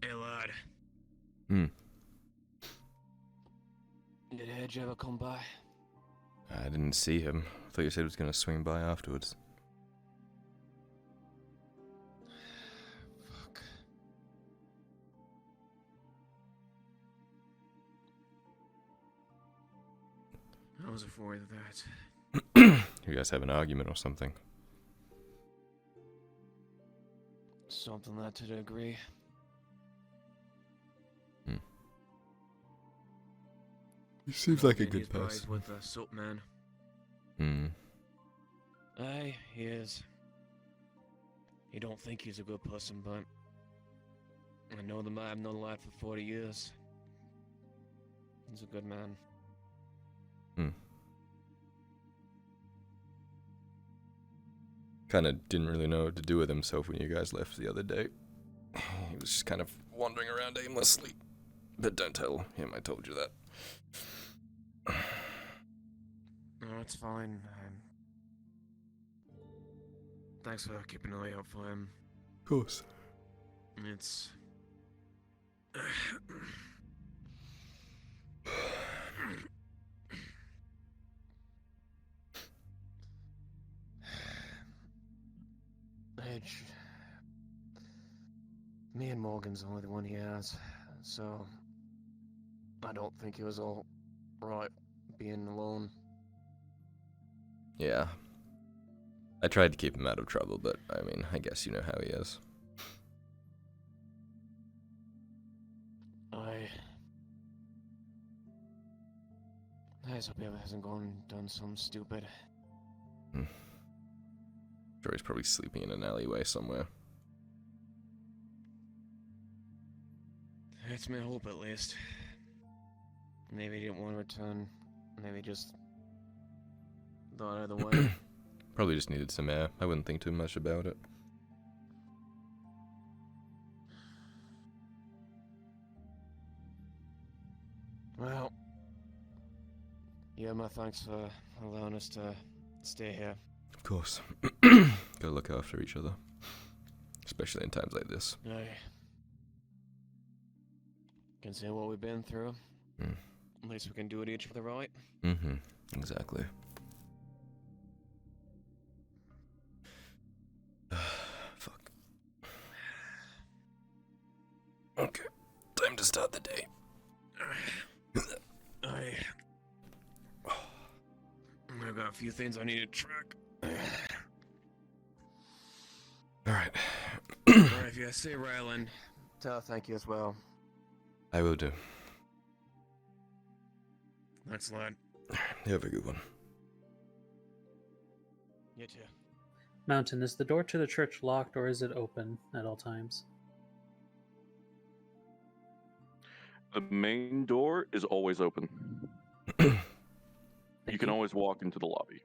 Hey, lad. Did Edge ever come by? I didn't see him. I thought you said he was gonna swing by afterwards. Fuck. I was afraid of that. You guys have an argument or something? Something that to the degree. He seems like a And good his boys person. with the soap man. Aye, he is. You don't think he's a good person, but I know the man I've known the lad for 40 years. He's a good man. Kinda didn't really know what to do with himself when you guys left the other day. He was just kind of wandering around aimlessly. But don't tell him I told you that. No, it's fine. Thanks for keeping an eye out for him. Of course. It's... Edge. Me and Morgan's the only one he has, so I don't think he was all right being alone. Yeah. I tried to keep him out of trouble, but I mean, I guess you know how he is. I just hope he hasn't gone and done something stupid. Sure, he's probably sleeping in an alleyway somewhere. It's my hope, at least. Maybe he didn't want to return. Maybe just thought either way. Probably just needed some air. I wouldn't think too much about it. Well, yeah, my thanks for allowing us to stay here. Of course. Gotta look after each other. Especially in times like this. I can say what we've been through. At least we can do it each other right. Exactly. Fuck. Okay. Time to start the day. I've got a few things I need to track. Alright. Alright, if you say Ryland. Tell her thank you as well. I will do. Thanks, lad. You have a good one. You too. Mountain, is the door to the church locked or is it open at all times? The main door is always open. You can always walk into the lobby.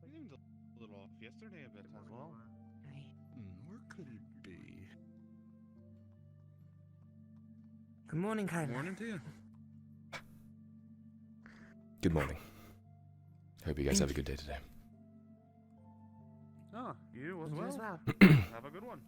You seemed a little off yesterday a bit as well. Where could it be? Good morning, Kyler. Morning to you. Good morning. Hope you guys have a good day today. Oh, you as You well. as well. Have a good one.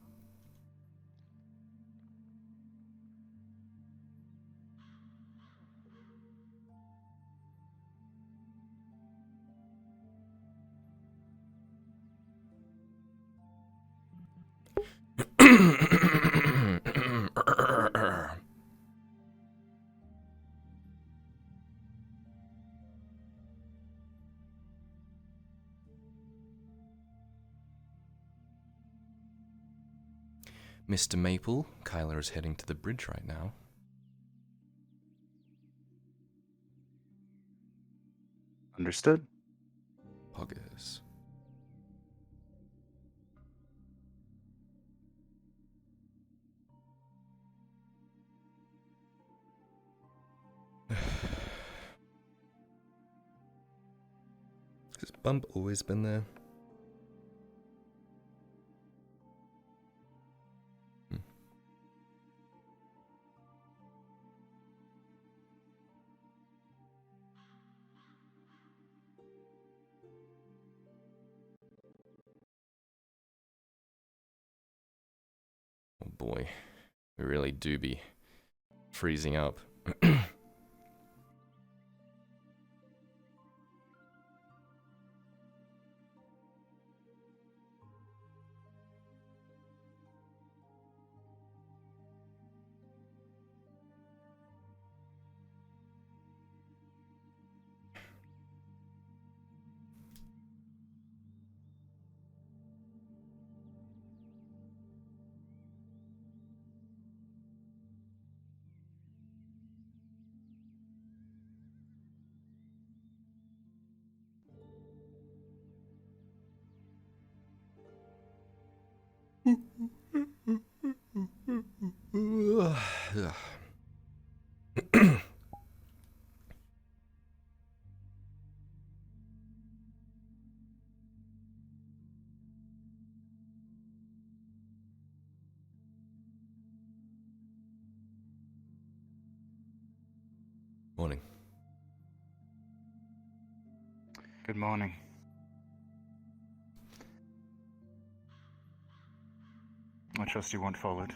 Mr. Maple, Kyler is heading to the bridge right now. Understood. Poggers. Has Bump always been there? Oh boy, we really do be freezing up. Morning. Good morning. I trust you weren't followed.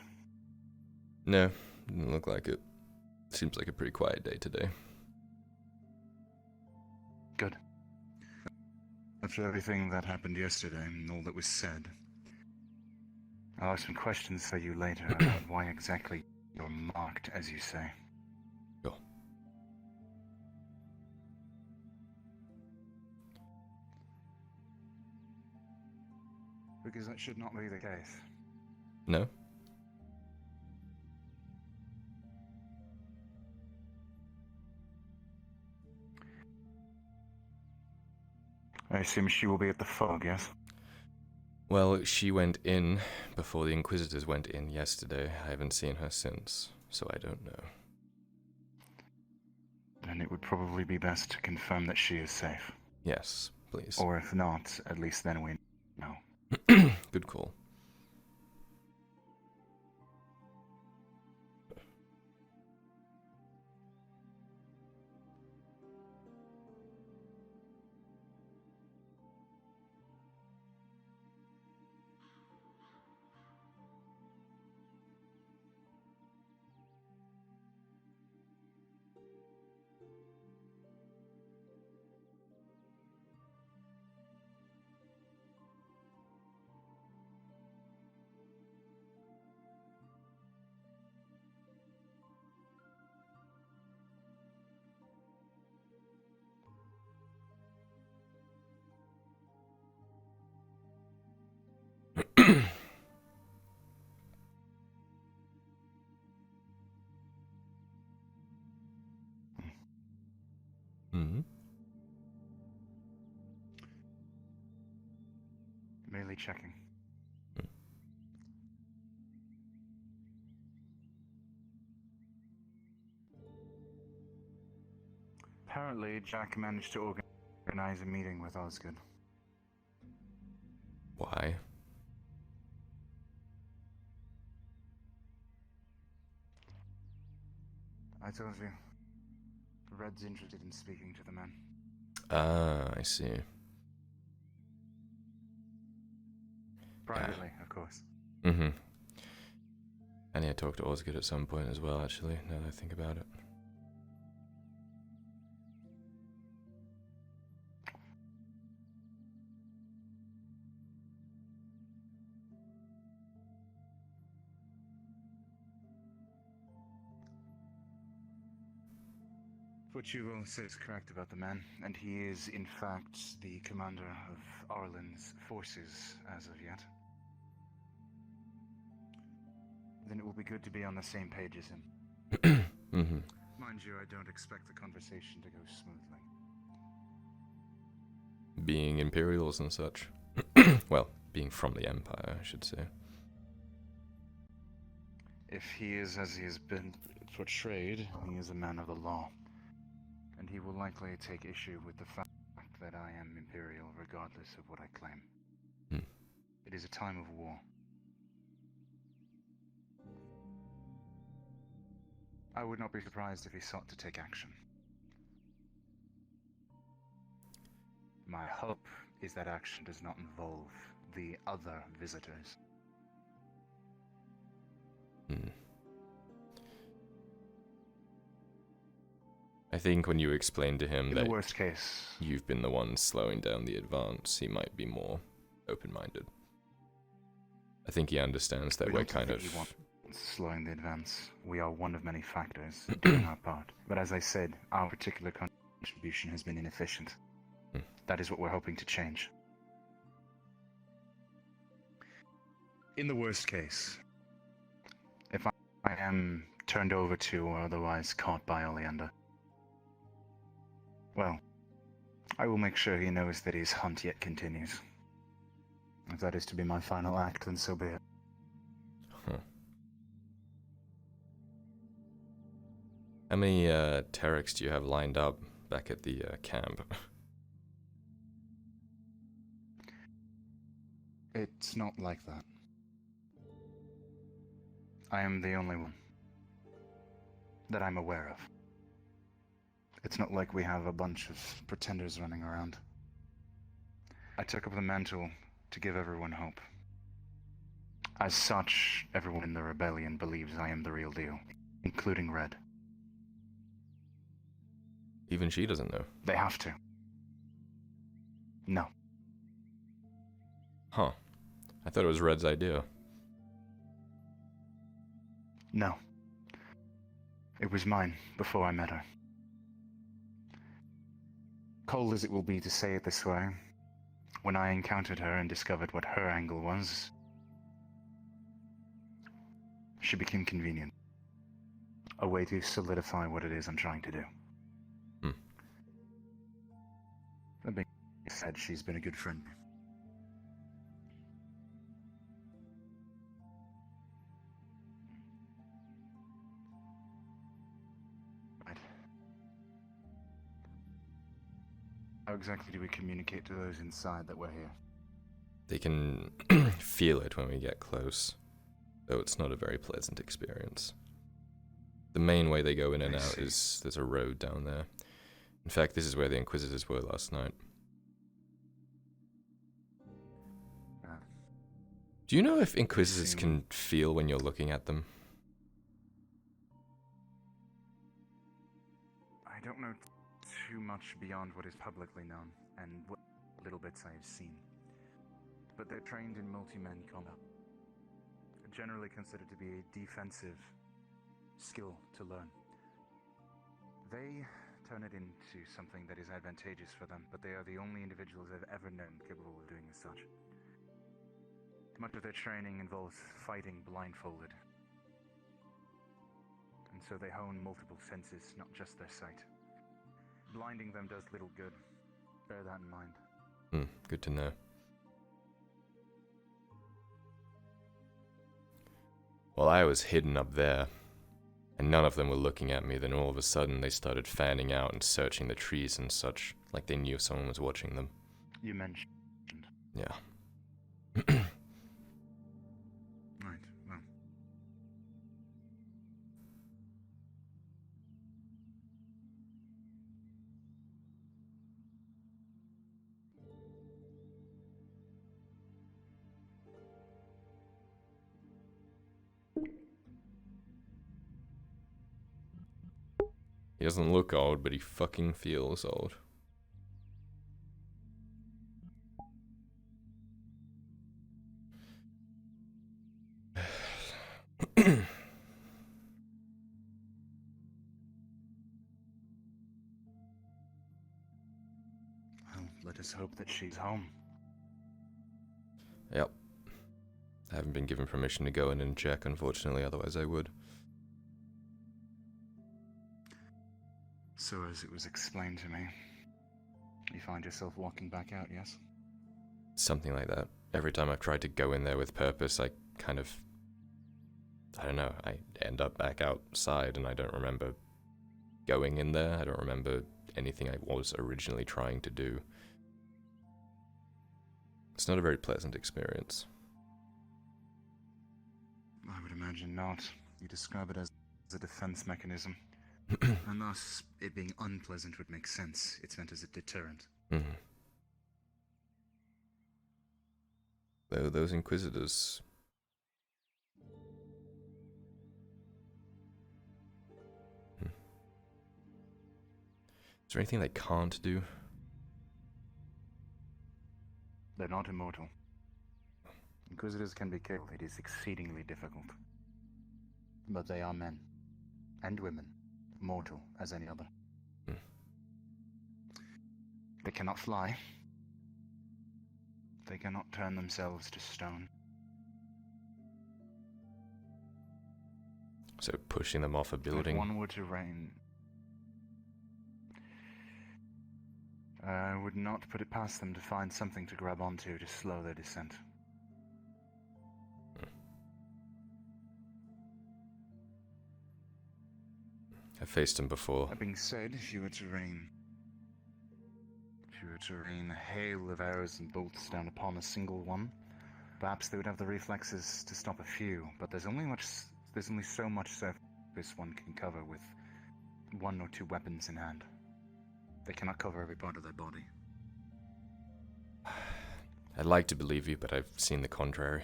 No, didn't look like it. Seems like a pretty quiet day today. Good. After everything that happened yesterday and all that was said, I'll have some questions for you later about why exactly you're marked, as you say. Sure. Because that should not be the case. No? I assume she will be at the fog, yes? Well, she went in before the Inquisitors went in yesterday. I haven't seen her since, so I don't know. Then it would probably be best to confirm that she is safe. Yes, please. Or if not, at least then we know. Good call. Mm-hmm. Merely checking. Apparently, Jack managed to organize a meeting with Osgood. Why? I told you. Red's interested in speaking to the man. Ah, I see. Privately, of course. Mm-hmm. I need to talk to Osgood at some point as well, actually, now that I think about it. What you will say is correct about the man, and he is, in fact, the commander of Arlen's forces as of yet. then it will be good to be on the same page as him. Mm-hmm. Mind you, I don't expect the conversation to go smoothly. Being Imperials and such. Well, being from the Empire, I should say. If he is as he has been portrayed, he is a man of the law. And he will likely take issue with the fact that I am Imperial regardless of what I claim. Hmm. It is a time of war. I would not be surprised if he sought to take action. My hope is that action does not involve the other visitors. Hmm. I think when you explain to him In that the worst case, you've been the one slowing down the advance, he might be more open-minded. I think he understands that we we're don't kind of... really want slowing the advance. We are one of many factors doing our part. But as I said, our particular contribution has been inefficient. Hmm. That is what we're hoping to change. In the worst case, if I am turned over to or otherwise caught by Oleander, well, I will make sure he knows that his hunt yet continues. If that is to be my final act, then so be it. Huh. How many Terex do you have lined up back at the camp? It's not like that. I am the only one that I'm aware of. It's not like we have a bunch of pretenders running around. I took up the mantle to give everyone hope. As such, everyone in the rebellion believes I am the real deal, including Red. Even she doesn't know. They have to. No. Huh. I thought it was Red's idea. No. It was mine before I met her. Cold as it will be to say it this way, when I encountered her and discovered what her angle was, she became convenient. A way to solidify what it is I'm trying to do. Hmm. That being said, she's been a good friend. Right. How exactly do we communicate to those inside that we're here? They can feel it when we get close, though it's not a very pleasant experience. The main way they go in and out is there's a road down there. In fact, this is where the Inquisitors were last night. Do you know if Inquisitors can feel when you're looking at them? I don't know too much beyond what is publicly known, and what little bits I have seen. But they're trained in multi-man combat. Generally considered to be a defensive skill to learn. They turn it into something that is advantageous for them, but they are the only individuals I've ever known capable of doing as such. Much of their training involves fighting blindfolded. And so they hone multiple senses, not just their sight. Blinding them does little good. Bear that in mind. Good to know. While I was hidden up there, and none of them were looking at me, then all of a sudden they started fanning out and searching the trees and such, like they knew someone was watching them. You mentioned. Yeah. Right, well. He doesn't look old, but he fucking feels old. Well, let us hope that she's home. Yep. I haven't been given permission to go in and check, unfortunately, otherwise I would. So as it was explained to me, you find yourself walking back out, yes? Something like that. Every time I've tried to go in there with purpose, I don't know, I end up back outside and I don't remember going in there. I don't remember anything I was originally trying to do. It's not a very pleasant experience. I would imagine not. You describe it as a defense mechanism. And thus, it being unpleasant would make sense. It's meant as a deterrent. Mm-hmm. Though those Inquisitors... Is there anything they can't do? They're not immortal. Inquisitors can be killed. It is exceedingly difficult. But they are men. And women. Mortal as any other. They cannot fly. They cannot turn themselves to stone. So pushing them off a building? If one were to rain... I would not put it past them to find something to grab onto to slow their descent. I've faced them before. That being said, if you were to rain a hail of arrows and bolts down upon a single one, perhaps they would have the reflexes to stop a few, but there's only so much surface one can cover with one or two weapons in hand. They cannot cover every part of their body. I'd like to believe you, but I've seen the contrary.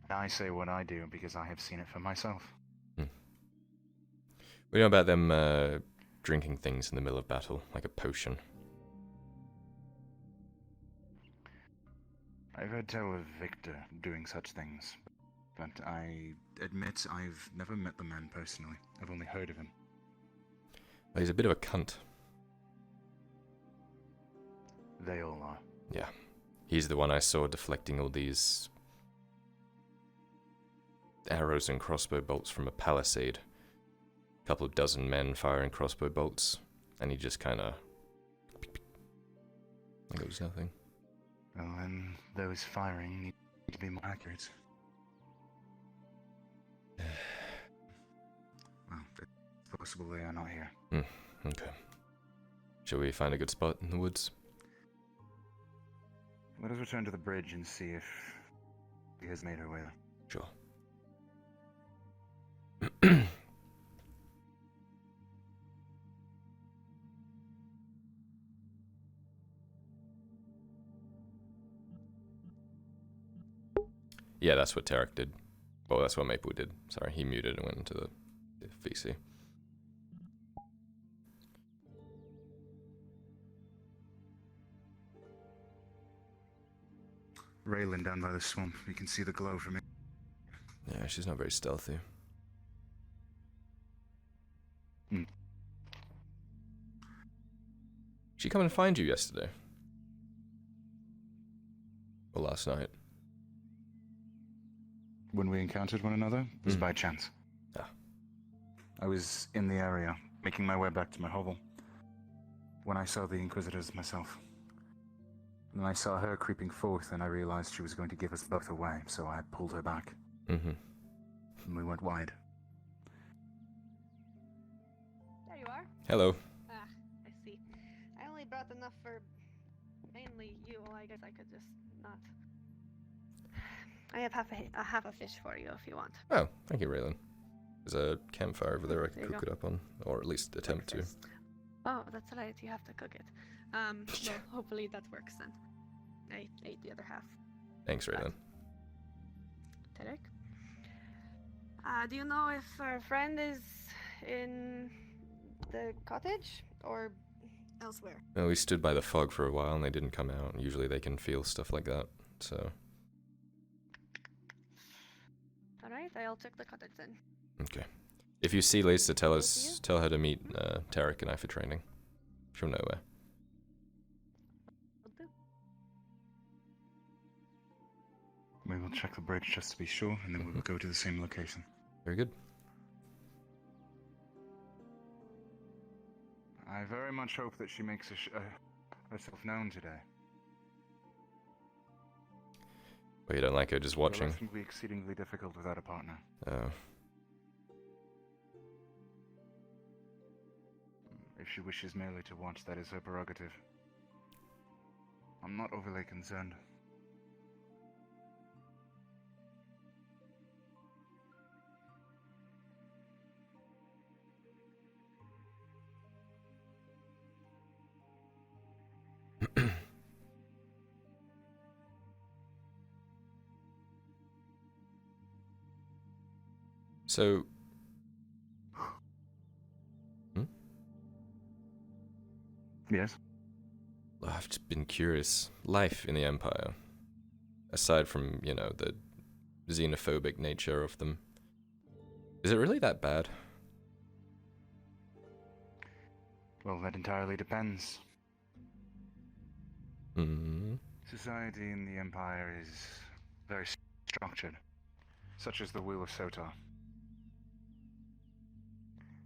I say what I do because I have seen it for myself. We know about them drinking things in the middle of battle, like a potion. I've heard tell of Victor doing such things, but I admit I've never met the man personally. I've only heard of him. Well, he's a bit of a cunt. They all are. Yeah. He's the one I saw deflecting all these arrows and crossbow bolts from a palisade. A couple of dozen men firing crossbow bolts, and he just kind of... like it was nothing. Well, then those firing need to be more accurate. Well, it's possible they are not here. Okay. Shall we find a good spot in the woods? Let us return to the bridge and see if he has made her way there. Sure. Yeah, that's what Tarek did. Well, that's what Maple did. Sorry, he muted and went into the VC. Raylan down by the swamp. You can see the glow from it. Yeah, she's not very stealthy. She come and find you yesterday? Or last night? When we encountered one another, it was by chance. Ah. I was in the area, making my way back to my hovel, when I saw the Inquisitors myself. And then I saw her creeping forth, and I realized she was going to give us both away, so I pulled her back. Mm-hmm. And we went wide. There you are. Hello. Ah, I see. I only brought enough for mainly you. I guess I could just not. I have half a fish for you if you want. Oh, thank you, Raylan. There's a campfire over there I There can you cook it up on, or at least attempt to. Oh, that's right. You have to cook it. Well, hopefully that works then. I ate the other half. Thanks, Raylan. Tarek? Do you know if our friend is in the cottage or elsewhere? Well, we stood by the fog for a while and they didn't come out. Usually they can feel stuff like that, so... Alright, I'll check the cottage then. Okay. If you see Lisa, tell see you. tell her to meet Tarek and I for training. She'll know where. Will do. check the bridge just to be sure, and then we will go to the same location. Very good. I very much hope that she makes herself known today. Well, you don't like her just watching? The lesson will be exceedingly difficult without a partner. Oh. If she wishes merely to watch, that is her prerogative. I'm not overly concerned. So... Yes? I've just been curious. Life in the Empire, aside from, you know, the xenophobic nature of them, is it really that bad? Well, that entirely depends. Hmm. Society in the Empire is very structured, such as the Wheel of Sotar.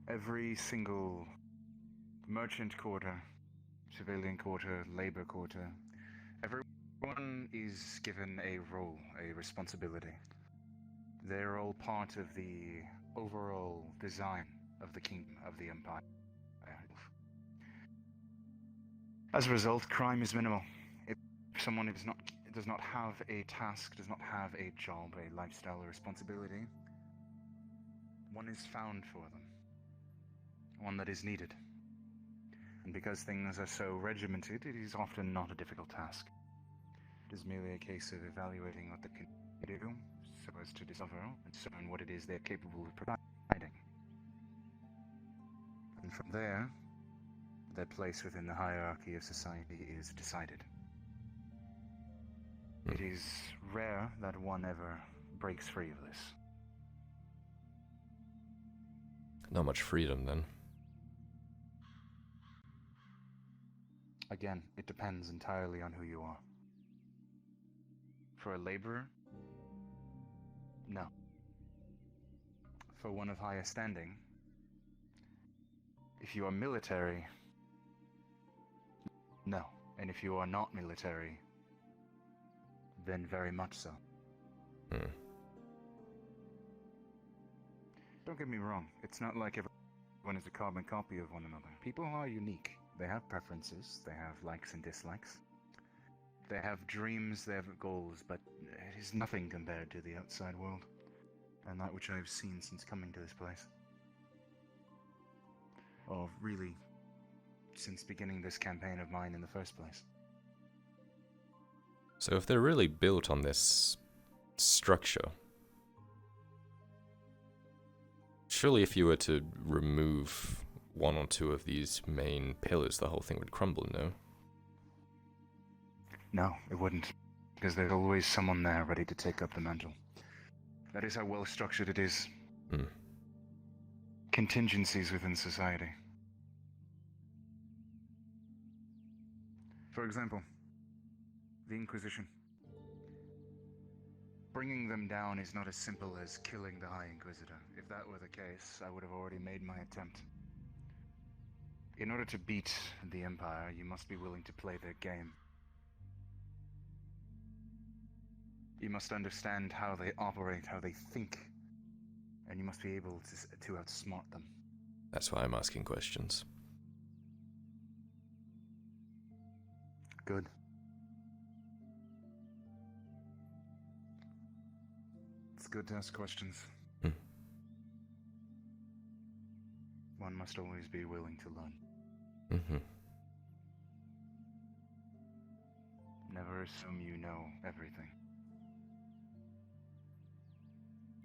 Every single merchant quarter, civilian quarter, labor quarter, everyone is given a role, a responsibility. They're all part of the overall design of the kingdom, of the Empire. As a result, crime is minimal. If someone does not have a task, does not have a job, a lifestyle, or responsibility, one is found for them. One that is needed. And because things are so regimented, it is often not a difficult task. It is merely a case of evaluating what they can do, so as to discover and discern what it is they're capable of providing. And from there, their place within the hierarchy of society is decided. It is rare that one ever breaks free of this. Not much freedom, then. Again, it depends entirely on who you are. For a laborer, no. For one of higher standing, if you are military, no. And if you are not military, then very much so. Hmm. Don't get me wrong, it's not like everyone is a carbon copy of one another. People are unique. They have preferences, they have likes and dislikes. They have dreams, they have goals, but it is nothing compared to the outside world. And that which I've seen since coming to this place. Or really, since beginning this campaign of mine in the first place. So if they're really built on this structure, surely if you were to remove one or two of these main pillars, the whole thing would crumble, no? No, it wouldn't. Because there's always someone there ready to take up the mantle. That is how well structured it is. Hmm. Contingencies within society. For example, the Inquisition. Bringing them down is not as simple as killing the High Inquisitor. If that were the case, I would have already made my attempt. In order to beat the Empire, you must be willing to play their game. You must understand how they operate, how they think, and you must be able to outsmart them. That's why I'm asking questions. Good. It's good to ask questions. Hmm. One must always be willing to learn. Mm-hmm. Never assume you know everything.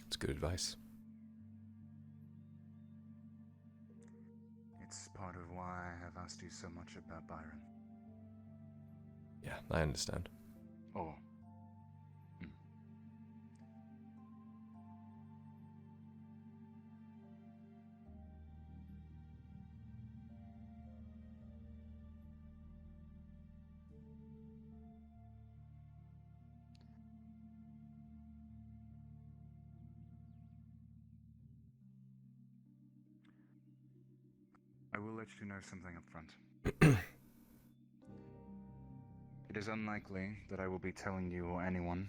It's good advice. It's part of why I have asked you so much about Byron. Yeah, I understand. Oh. will let you know something up front. It is unlikely that I will be telling you or anyone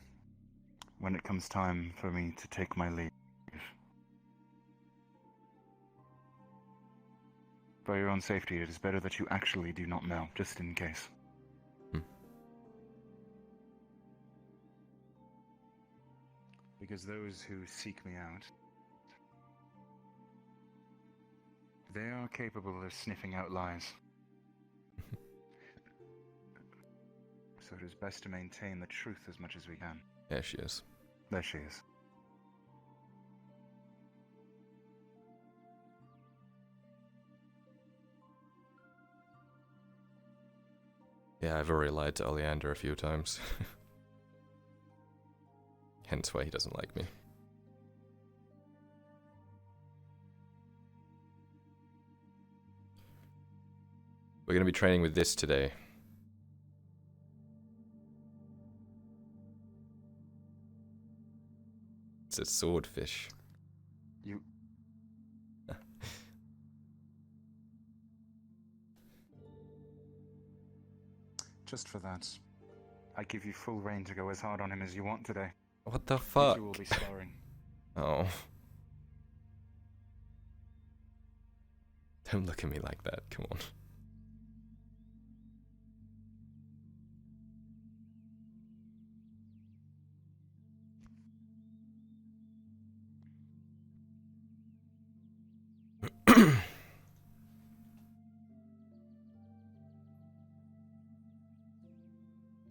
when it comes time for me to take my leave. For your own safety, it is better that you actually do not know, just in case. Because those who seek me out, they are capable of sniffing out lies. So it is best to maintain the truth as much as we can. There she is. There she is. Yeah, I've already lied to Oleander a few times. Hence why he doesn't like me. We're going to be training with this today. It's a swordfish. You... Just for that, I give you full reign to go as hard on him as you want today. What the fuck? You will be sparring. Oh. Don't look at me like that, come on.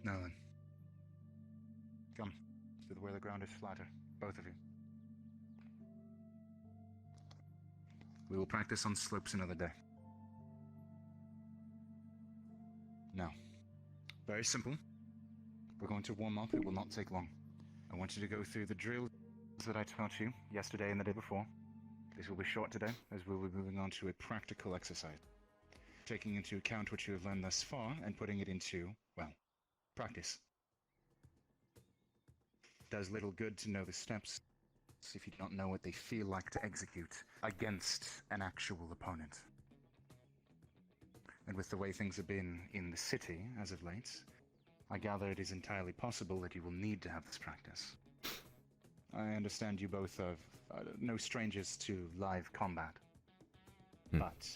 Now then. Come, to where the ground is flatter, both of you. We will practice on slopes another day. Now, very simple. We're going to warm up, it will not take long. I want you to go through the drills that I taught you yesterday and the day before. This will be short today, as we'll be moving on to a practical exercise. Taking into account what you have learned thus far and putting it into, well, practice. Does little good to know the steps if you do not know what they feel like to execute against an actual opponent. And with the way things have been in the city as of late, I gather it is entirely possible that you will need to have this practice. I understand you both are no strangers to live combat, but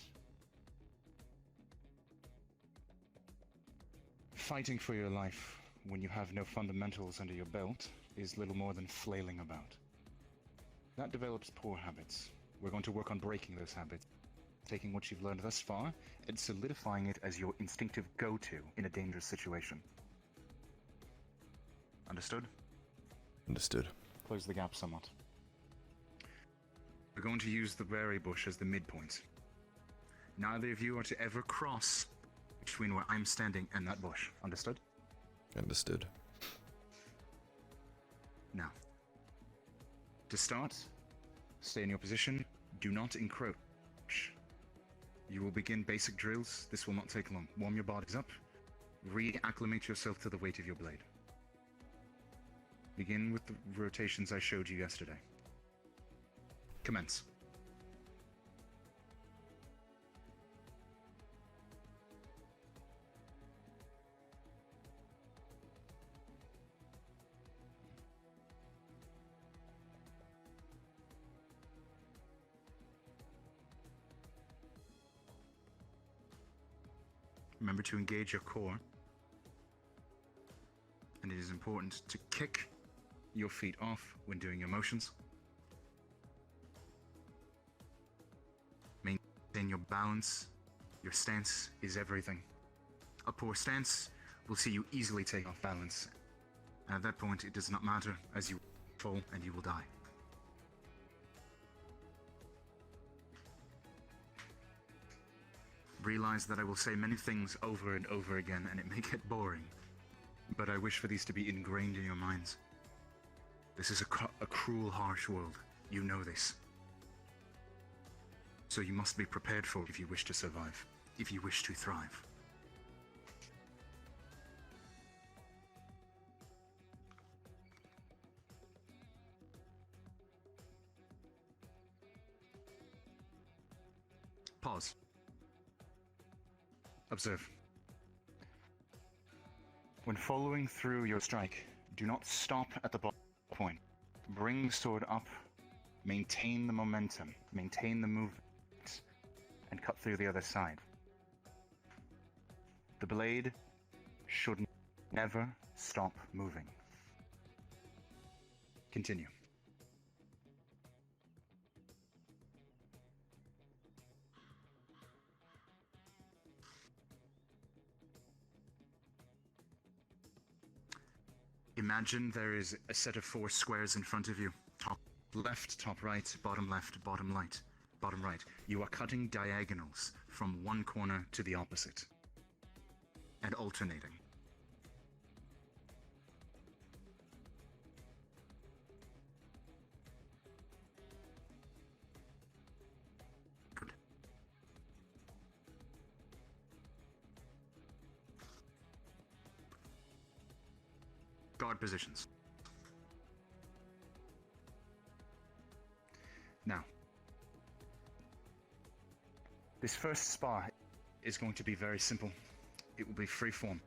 fighting for your life when you have no fundamentals under your belt is little more than flailing about. That develops poor habits. We're going to work on breaking those habits, taking what you've learned thus far and solidifying it as your instinctive go-to in a dangerous situation. Understood? Understood. Close the gap somewhat. We're going to use the berry bush as the midpoint. Neither of you are to ever cross between where I'm standing and that bush. Understood? Understood. Now, to start, stay in your position. Do not encroach. You will begin basic drills. This will not take long. Warm your bodies up. Reacclimate yourself to the weight of your blade. Begin with the rotations I showed you yesterday. Commence. Remember to engage your core. And it is important to kick your feet off when doing your motions. Maintain your balance. Your stance is everything. A poor stance will see you easily take off balance. And at that point, it does not matter, as you fall and you will die. Realize that I will say many things over and over again, and it may get boring, but I wish for these to be ingrained in your minds. This is a cruel, harsh world. You know this. So you must be prepared for it if you wish to survive, if you wish to thrive. Pause. Observe. When following through your strike, do not stop at the point. Bring the sword up, maintain the momentum, maintain the movement, and cut through the other side. The blade should never stop moving. Continue. Imagine there is a set of 4 squares in front of you. Top left, top right, bottom left, bottom right, bottom right. You are cutting diagonals from one corner to the opposite and alternating. Good. Guard positions. Now, this first spar is going to be very simple. It will be free form.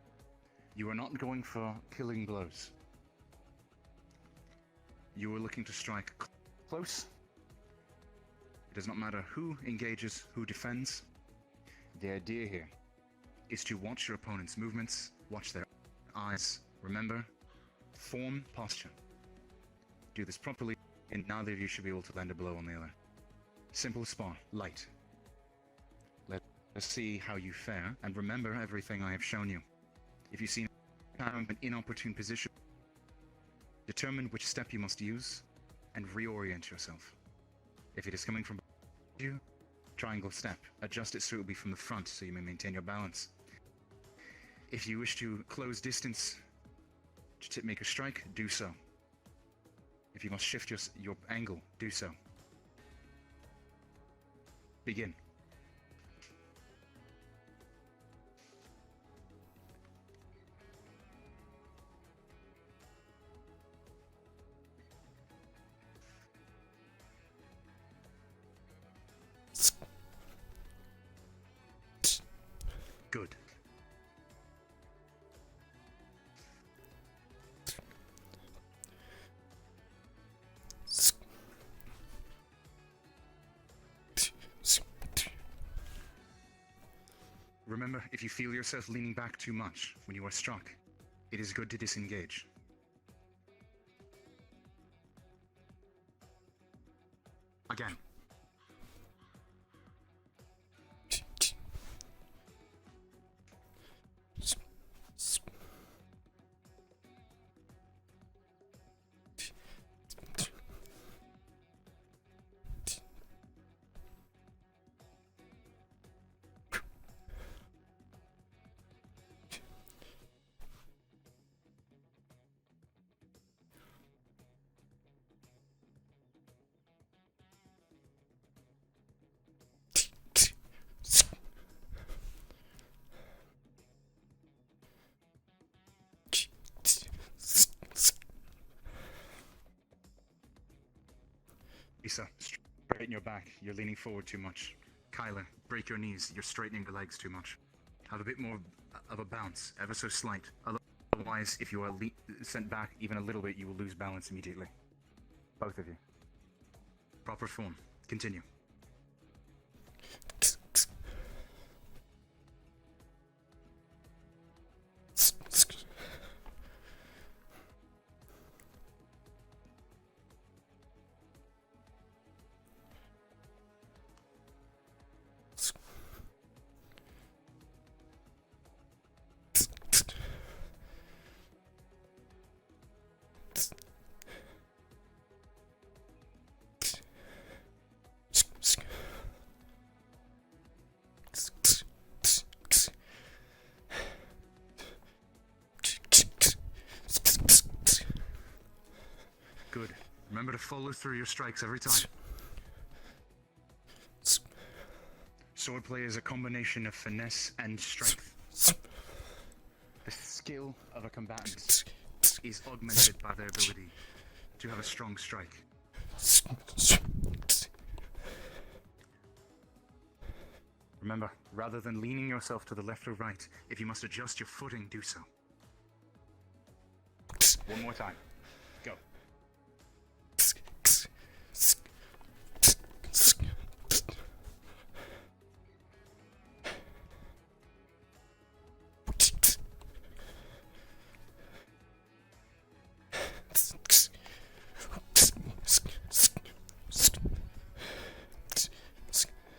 You are not going for killing blows. You are looking to strike close. It does not matter who engages, who defends. The idea here is to watch your opponent's movements, watch their eyes. Remember, form, posture. Do this properly, and neither of you should be able to land a blow on the other. Simple spar, light. Let's see how you fare, and remember everything I have shown you. If you see an inopportune position, determine which step you must use, and reorient yourself. If it is coming from you, triangle step. Adjust it so it will be from the front, so you may maintain your balance. If you wish to close distance to make a strike, do so. If you must shift your angle, do so. Begin. Good. Remember, if you feel yourself leaning back too much when you are struck, it is good to disengage. Again. Lisa, straighten your back. You're leaning forward too much. Kyler, break your knees. You're straightening your legs too much. Have a bit more of a bounce, ever so slight. Otherwise, if you are sent back even a little bit, you will lose balance immediately. Both of you. Proper form. Continue. Good. Remember to follow through your strikes every time. Swordplay is a combination of finesse and strength. The skill of a combatant is augmented by their ability to have a strong strike. Remember, rather than leaning yourself to the left or right, if you must adjust your footing, do so. One more time. Go.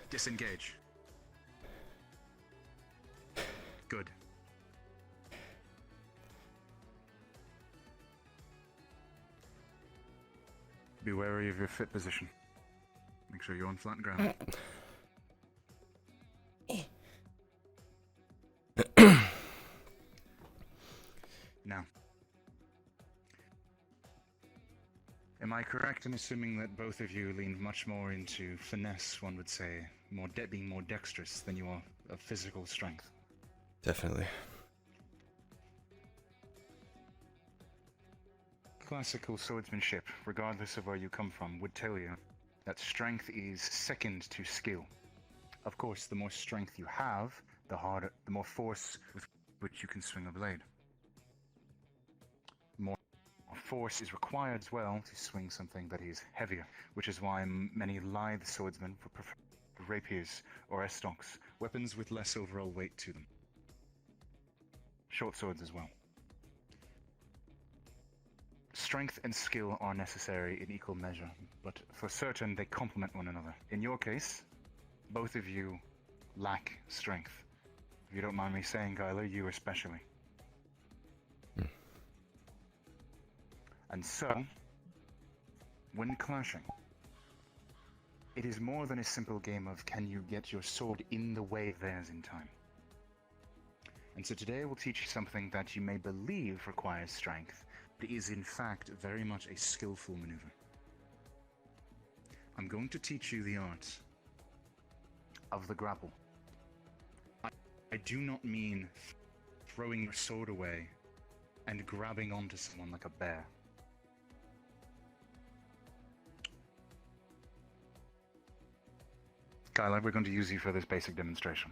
Disengage. Good. Be wary of your fit position. Make sure you're on flat ground. Now, am I correct in assuming that both of you lean much more into finesse, one would say, being more dexterous than you are of physical strength? Definitely. Classical swordsmanship, regardless of where you come from, would tell you that strength is second to skill. Of course, the more strength you have, the more force with which you can swing a blade. More force is required as well to swing something that is heavier, which is why many lithe swordsmen prefer rapiers or estocs, weapons with less overall weight to them. Short swords as well. Strength and skill are necessary in equal measure, but for certain they complement one another. In your case, both of you lack strength. If you don't mind me saying, Kyler, you especially. And so, when clashing, it is more than a simple game of can you get your sword in the way of theirs in time. And so today I will teach you something that you may believe requires strength, but is in fact very much a skillful maneuver. I'm going to teach you the art of the grapple. I do not mean throwing your sword away and grabbing onto someone like a bear. Kyler, we're going to use you for this basic demonstration.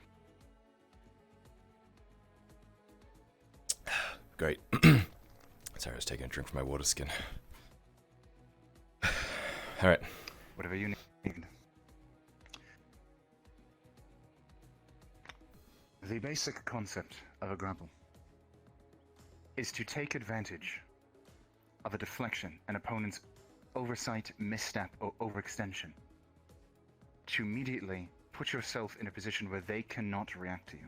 Great. Sorry, I was taking a drink from my water skin. Alright. Whatever you need. The basic concept of a grapple is to take advantage of a deflection, an opponent's oversight, misstep, or overextension, to immediately put yourself in a position where they cannot react to you.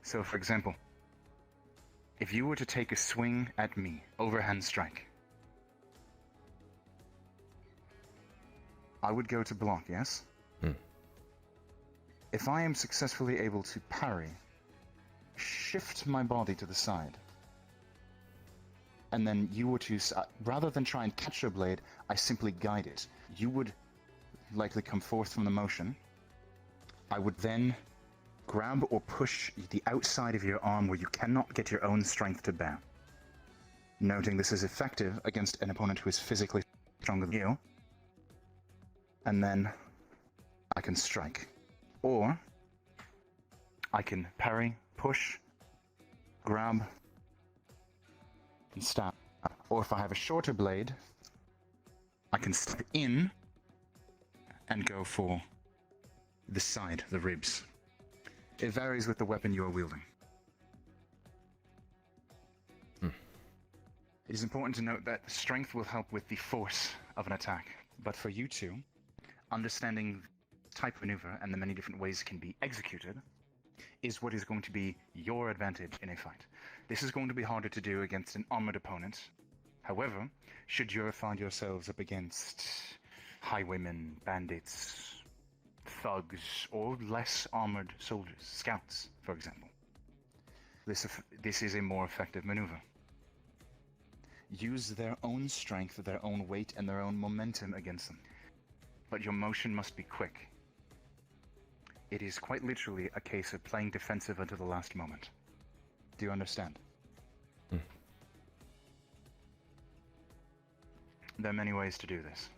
So, for example, if you were to take a swing at me, overhand strike, I would go to block, yes? If I am successfully able to parry, shift my body to the side, and then you were to, rather than try and catch your blade, I simply guide it. You would likely come forth from the motion. I would then grab or push the outside of your arm where you cannot get your own strength to bear. Noting this is effective against an opponent who is physically stronger than you. And then I can strike. Or I can parry, push, grab, and stab. Or if I have a shorter blade, I can step in and go for the side, the ribs. It varies with the weapon you are wielding. It is important to note that strength will help with the force of an attack, but for you two, understanding type of maneuver and the many different ways it can be executed is what is going to be your advantage in a fight. This is going to be harder to do against an armored opponent. However, should you ever find yourselves up against highwaymen, bandits, thugs, or less armored soldiers, scouts, for example, this is a more effective maneuver. Use their own strength, their own weight, and their own momentum against them. But your motion must be quick. It is quite literally a case of playing defensive until the last moment. Do you understand? There are many ways to do this.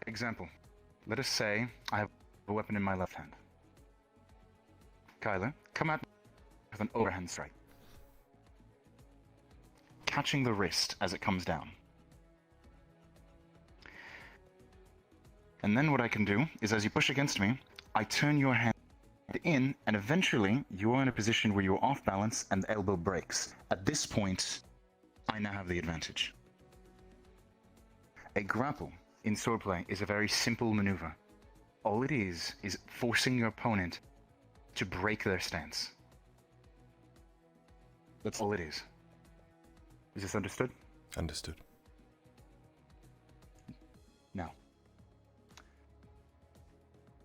Example. Let us say I have a weapon in my left hand. Kyler, come at me with an overhand strike. Catching the wrist as it comes down. And then what I can do is, as you push against me, I turn your hand in, and eventually you are in a position where you're off balance and the elbow breaks. At this point, I now have the advantage. A grapple in swordplay is a very simple maneuver. All it is forcing your opponent to break their stance. That's all it is. Is this understood? Understood. Now,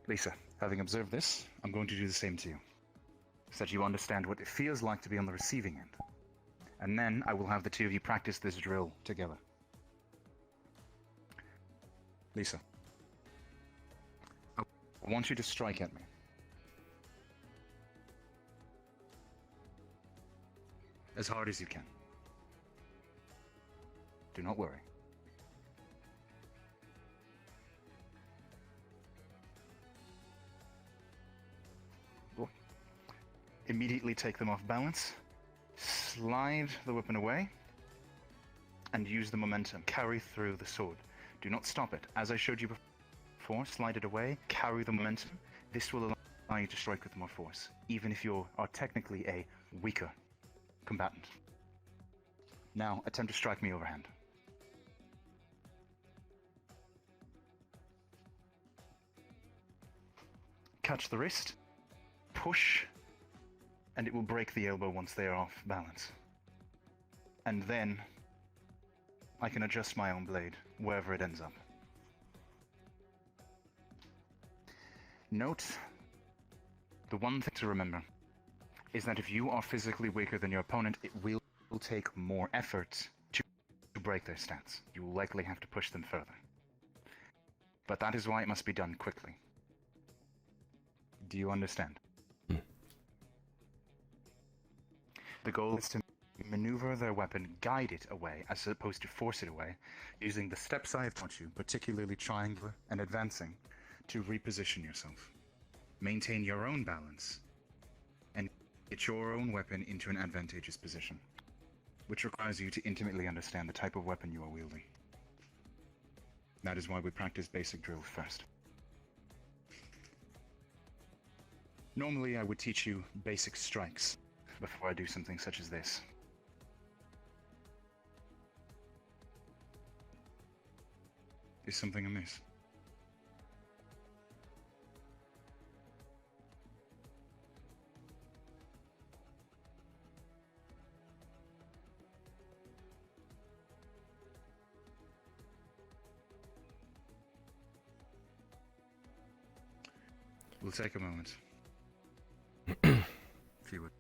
Lisa, having observed this, I'm going to do the same to you, so that you understand what it feels like to be on the receiving end. And then I will have the two of you practice this drill together. Lisa, I want you to strike at me. As hard as you can. Do not worry. Immediately take them off balance, slide the weapon away, and use the momentum. Carry through the sword. Do not stop it. As I showed you before, slide it away, carry the momentum. This will allow you to strike with more force, even if you are technically a weaker combatant. Now, attempt to strike me overhand. Catch the wrist, push, and it will break the elbow once they are off balance. And then I can adjust my own blade wherever it ends up. Note, the one thing to remember is that if you are physically weaker than your opponent, it will take more effort to break their stance. You will likely have to push them further. But that is why it must be done quickly. Do you understand? The goal is to maneuver their weapon, guide it away, as opposed to force it away, using the steps I have taught you, particularly triangular and advancing, to reposition yourself. Maintain your own balance, and get your own weapon into an advantageous position, which requires you to intimately understand the type of weapon you are wielding. That is why we practice basic drills first. Normally, I would teach you basic strikes before I do something such as this. Is something amiss? We'll take a moment. If you would.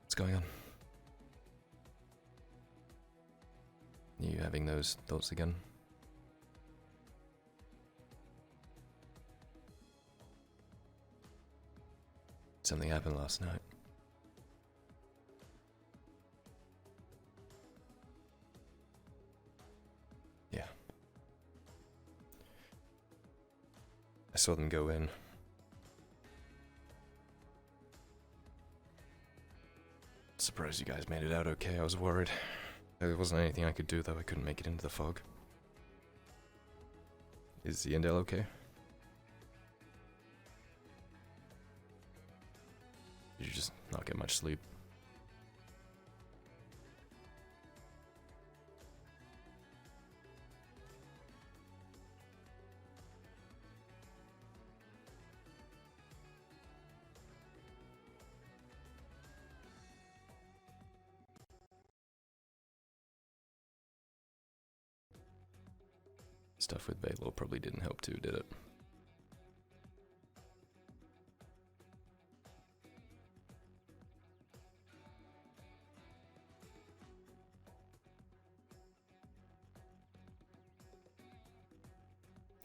What's going on? You having those thoughts again? Something happened last night. Yeah. I saw them go in. Surprised you guys made it out okay. I was worried. There wasn't anything I could do, though. I couldn't make it into the fog. Is the Indel okay? Did you just not get much sleep? Stuff with Baylor probably didn't help too, did it?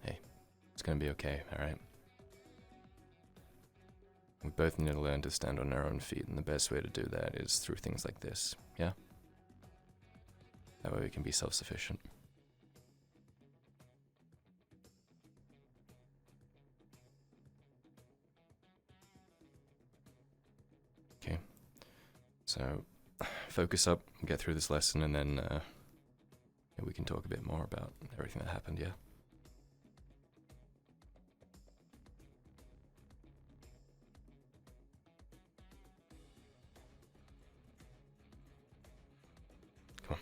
Hey, it's gonna be okay, alright? We both need to learn to stand on our own feet, and the best way to do that is through things like this, yeah? That way we can be self-sufficient. Okay. So, focus up, get through this lesson, and then we can talk a bit more about everything that happened, yeah? Come on.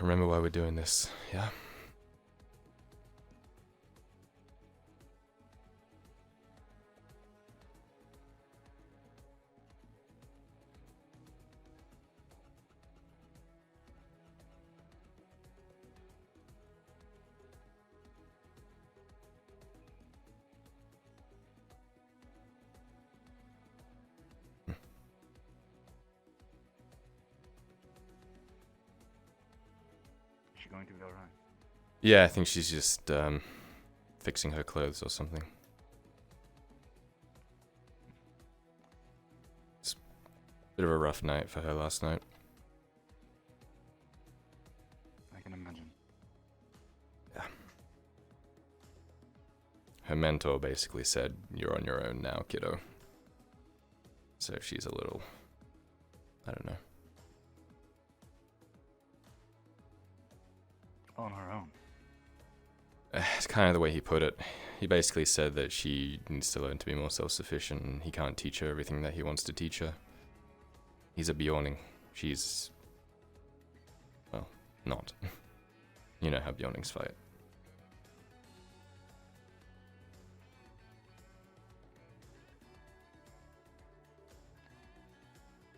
Remember why we're doing this, yeah? Is she going to be alright? Yeah, I think she's just fixing her clothes or something. It's a bit of a rough night for her last night. I can imagine. Yeah. Her mentor basically said, "You're on your own now, kiddo." So she's a little, I don't know. On her own. It's kind of the way he put it. He basically said that she needs to learn to be more self-sufficient, and he can't teach her everything that he wants to teach her. He's a Bjorning. She's, well, not. You know how Bjornings fight.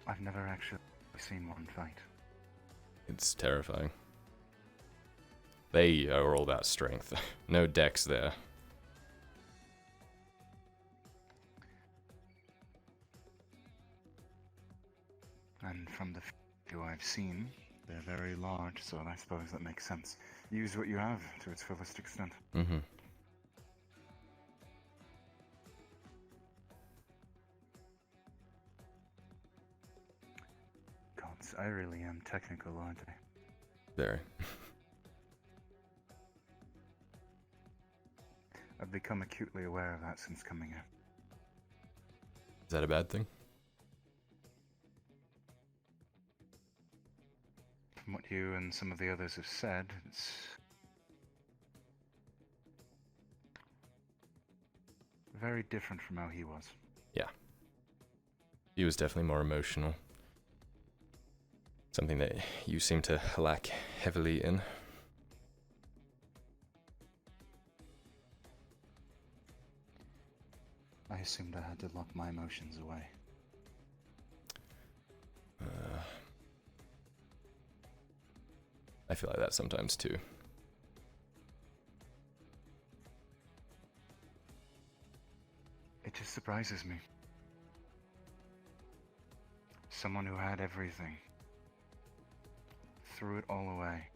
I've never actually seen one fight. It's terrifying. They are all about strength. No decks there. And from the few I've seen, they're very large, so I suppose that makes sense. Use what you have to its fullest extent. Mm-hmm. Gods, I really am technical, aren't I? Very. I've become acutely aware of that since coming here. Is that a bad thing? From what you and some of the others have said, it's very different from how he was. Yeah. He was definitely more emotional. Something that you seem to lack heavily in. I assumed I had to lock my emotions away. I feel like that sometimes too. It just surprises me. Someone who had everything threw it all away,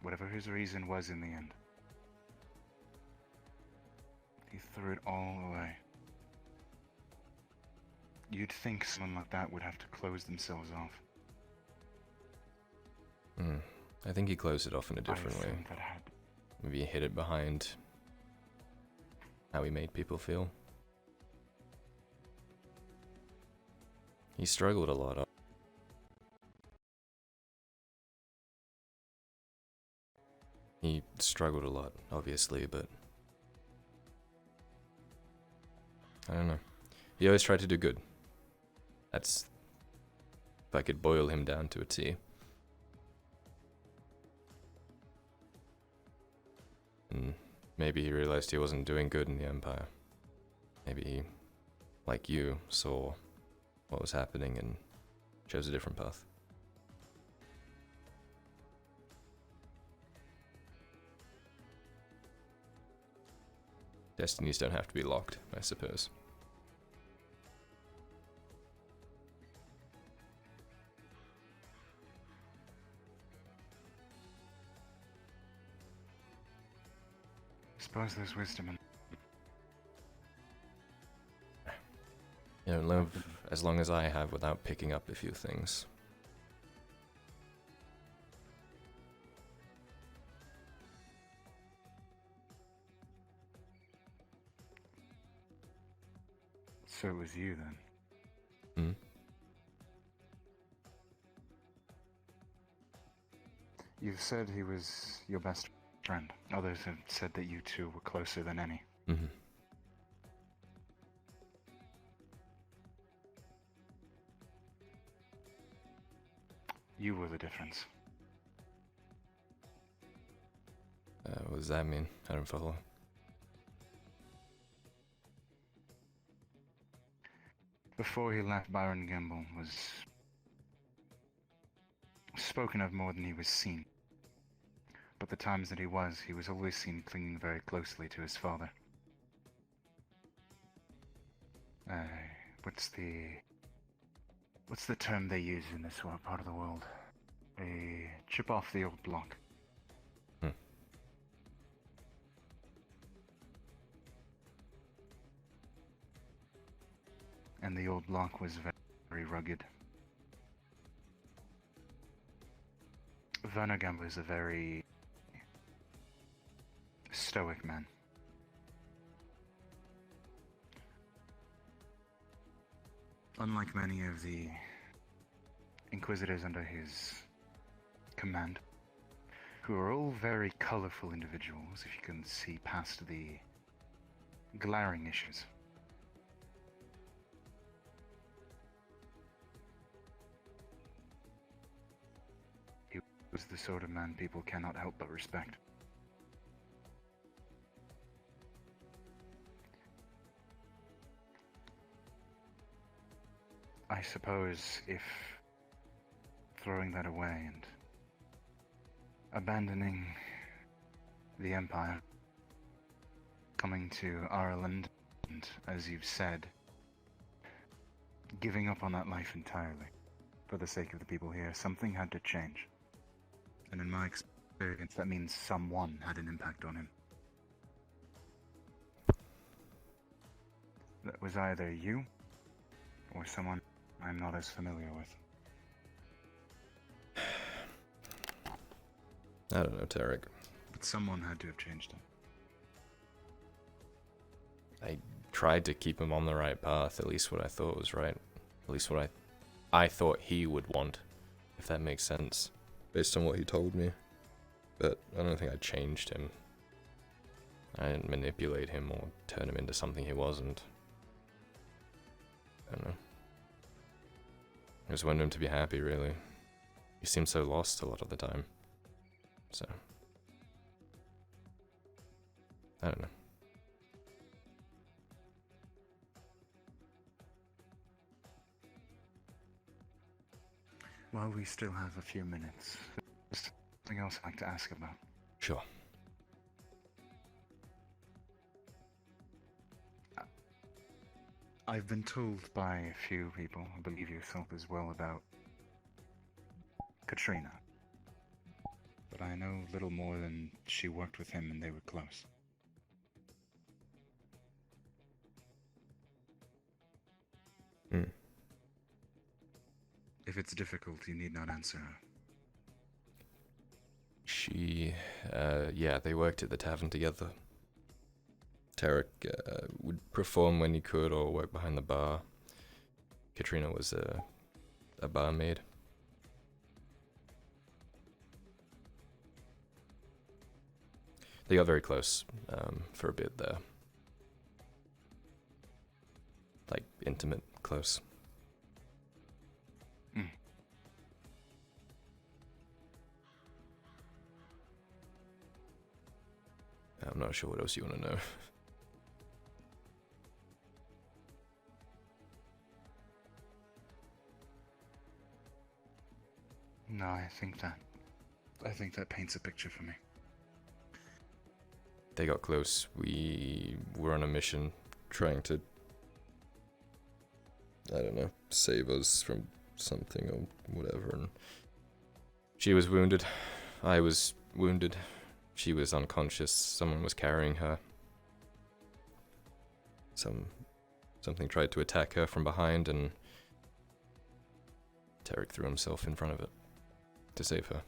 whatever his reason was in the end. He threw it all away. You'd think someone like that would have to close themselves off. I think he closed it off in a different way. That had. Maybe he hid it behind how he made people feel. He struggled a lot. He struggled a lot, obviously, but I don't know. He always tried to do good. That's, if I could boil him down to a T. And maybe he realized he wasn't doing good in the Empire. Maybe he, like you, saw what was happening and chose a different path. Destinies don't have to be locked, I suppose. Suppose there's wisdom in. You don't live as long as I have without picking up a few things. So it was you then. Hmm? You've said he was your best friend. Others have said that you two were closer than any. Mm-hmm. You were the difference. What does that mean? I don't follow. Before he left, Byron Gamble was spoken of more than he was seen. But the times that he was always seen clinging very closely to his father. What's the term they use in this part of the world? A chip off the old block. And the old block was very rugged. Werner Gamble is a very stoic man. Unlike many of the Inquisitors under his command, who are all very colorful individuals, if you can see past the glaring issues. He was the sort of man people cannot help but respect. I suppose if throwing that away and abandoning the Empire, coming to Ireland, and as you've said, giving up on that life entirely for the sake of the people here, something had to change. And in my experience, that means someone had an impact on him. That was either you or someone I'm not as familiar with. I don't know, Tarek. But someone had to have changed him. I tried to keep him on the right path, at least what I thought was right. At least what I thought he would want, if that makes sense, based on what he told me. But I don't think I changed him. I didn't manipulate him or turn him into something he wasn't. I don't know. I just wanted him to be happy, really. He seemed so lost a lot of the time. So, I don't know. While we still have a few minutes, there's something else I'd like to ask about. Sure. I've been told by a few people, I believe yourself as well, about Katrina. But I know little more than she worked with him and they were close. Hmm. If it's difficult, you need not answer her. Yeah, they worked at the tavern together. Tarek would perform when he could or work behind the bar. Katrina was a barmaid. They got very close for a bit there. Like, intimate close. Mm. I'm not sure what else you want to know. No, I think that paints a picture for me. They got close. We were on a mission trying to, I don't know, save us from something or whatever. And she was wounded. I was wounded. She was unconscious. Someone was carrying her. Something tried to attack her from behind, and Tarek threw himself in front of it to save her.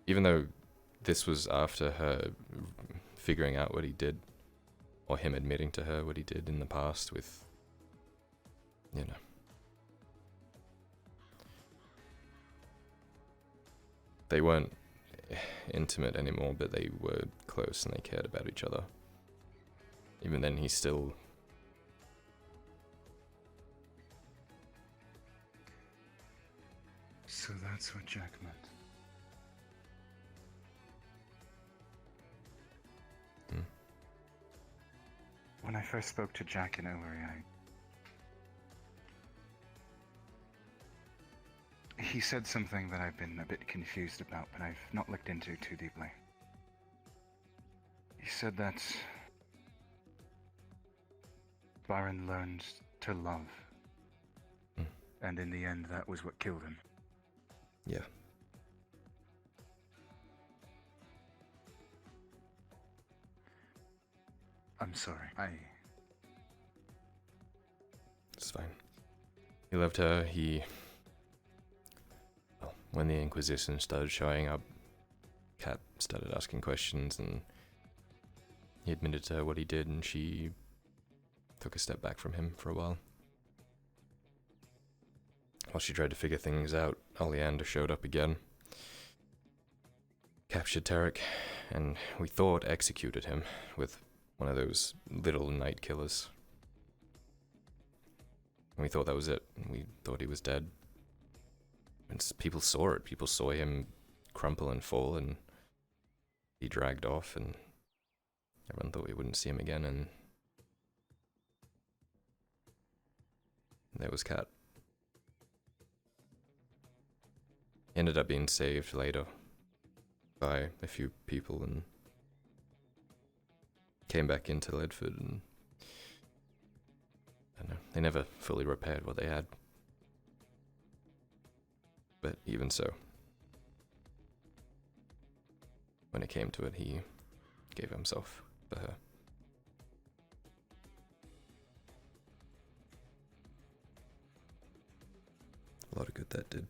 Even though this was after her figuring out what he did, or him admitting to her what he did in the past with, you know. They weren't intimate anymore, but they were close and they cared about each other. Even then, he still... So that's what Jack meant. Hmm. When I first spoke to Jack in Overy, he said something that I've been a bit confused about, but I've not looked into too deeply. He said that Byron learned to love, and in the end that was what killed him. Yeah. I'm sorry, It's fine. He loved her, well, when the Inquisition started showing up, Kat started asking questions, and he admitted to her what he did, and she took a step back from him for a while. While she tried to figure things out, Oleander showed up again, captured Tarek, and we thought executed him with one of those little night killers. And we thought that was it. We thought he was dead. And people saw it. People saw him crumple and fall, and he dragged off, and everyone thought we wouldn't see him again, and there was Kat. He ended up being saved later by a few people and came back into Ledford, and I don't know, they never fully repaired what they had. But even so, when it came to it, he gave himself for her. A lot of good that did.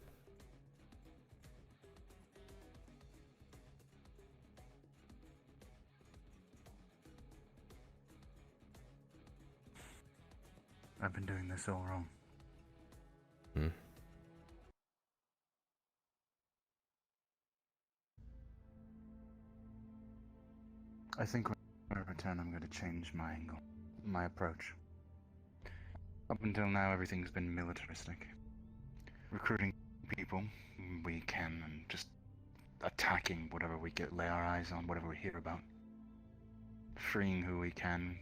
I've been doing this all wrong. Hmm. I think when I return, I'm going to change my angle, my approach. Up until now, everything's been militaristic. Recruiting people we can and just attacking whatever we lay our eyes on, whatever we hear about. Freeing who we can.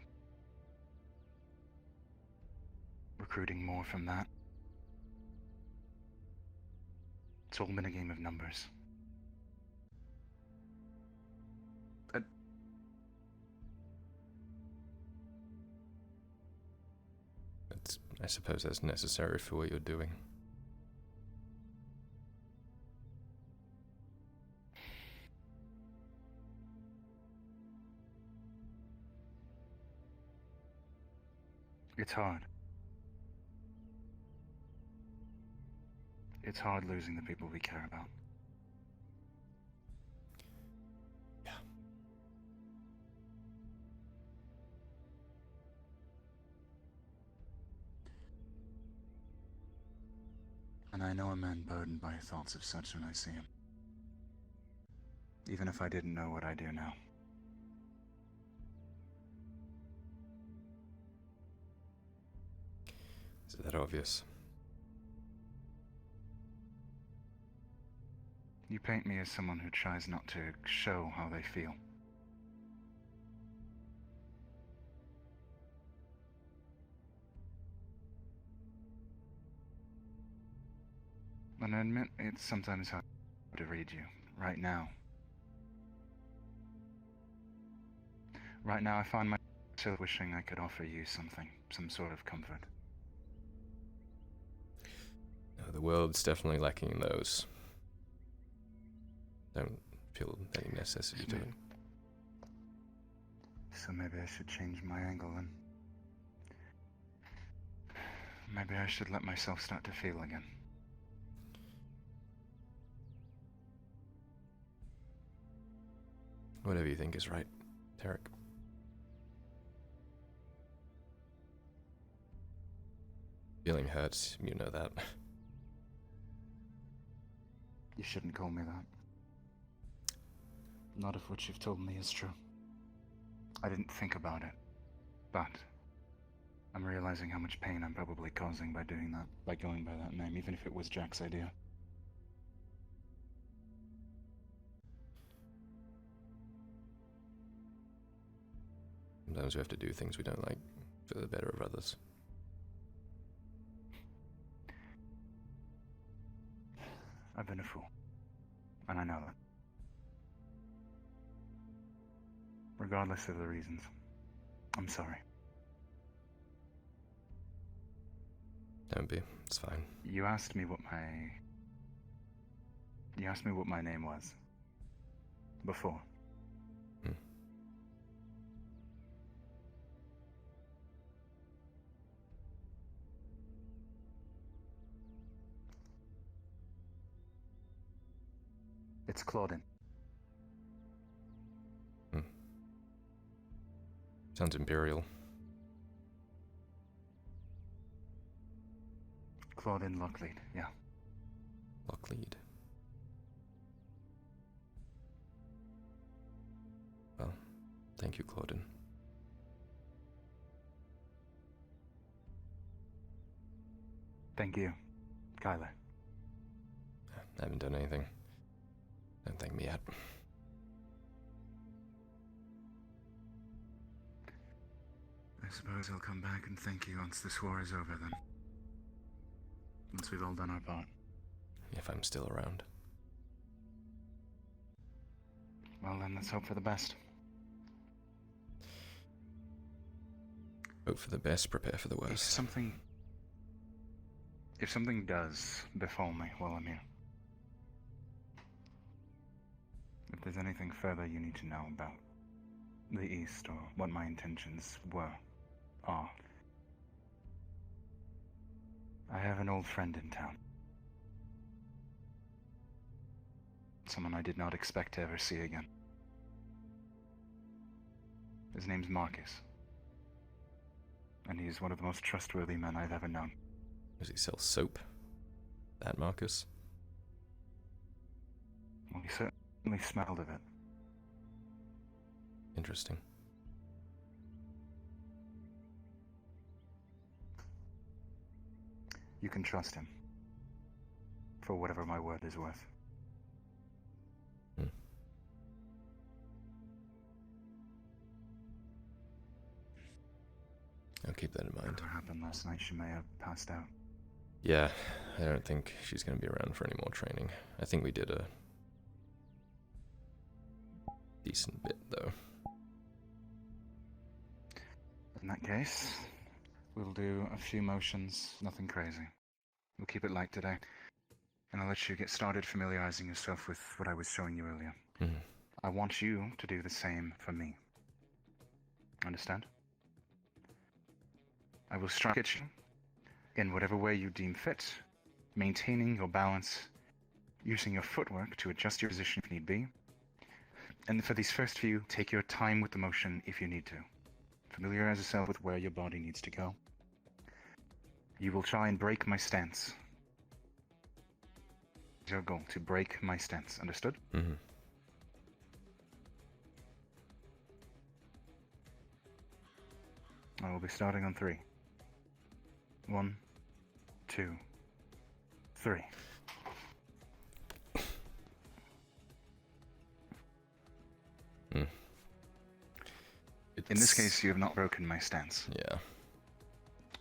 Recruiting more from that. It's all been a game of numbers. I suppose that's necessary for what you're doing. It's hard. It's hard losing the people we care about. Yeah. And I know a man burdened by thoughts of such when I see him. Even if I didn't know what I do now. Is it that obvious? You paint me as someone who tries not to show how they feel. And I admit it's sometimes hard to read you, right now. Right now I find myself wishing I could offer you something, some sort of comfort. The world's definitely lacking those. Don't feel any necessity to it. So maybe I should change my angle and maybe I should let myself start to feel again. Whatever you think is right, Tarek. Feeling hurts, you know that. You shouldn't call me that. Not if what you've told me is true. I didn't think about it, but I'm realizing how much pain I'm probably causing by doing that, by going by that name, even if it was Jack's idea. Sometimes we have to do things we don't like for the better of others. I've been a fool, and I know that. Regardless of the reasons, I'm sorry. Don't be, it's fine. You asked me what my name was before. It's Claudine. Sounds imperial. Claudine Locklead, yeah. Locklead. Well, thank you, Claudine. Thank you, Kyler. I haven't done anything. Don't thank me yet. I suppose I'll come back and thank you once this war is over then. Once we've all done our part. If I'm still around. Well then, let's hope for the best. Hope for the best, prepare for the worst. If something does befall me while I'm here, if there's anything further you need to know about the East or what my intentions are, I have an old friend in town. Someone I did not expect to ever see again. His name's Marcus. And he's one of the most trustworthy men I've ever known. Does he sell soap? That Marcus? Well, he certainly smelled of it. Interesting. You can trust him. For whatever my word is worth. I'll keep that in mind. Whatever happened last night, she may have passed out. Yeah, I don't think she's going to be around for any more training. I think we did a decent bit, though. In that case, we'll do a few motions, nothing crazy. We'll keep it light today. And I'll let you get started familiarizing yourself with what I was showing you earlier. Mm-hmm. I want you to do the same for me. Understand? I will strike at you in whatever way you deem fit, maintaining your balance, using your footwork to adjust your position if need be. And for these first few, take your time with the motion if you need to. Familiarize yourself with where your body needs to go. You will try and break my stance. Your goal, to break my stance. Understood? Mm-hmm. I will be starting on 3. 1, 2, 3. In this case, you have not broken my stance. Yeah.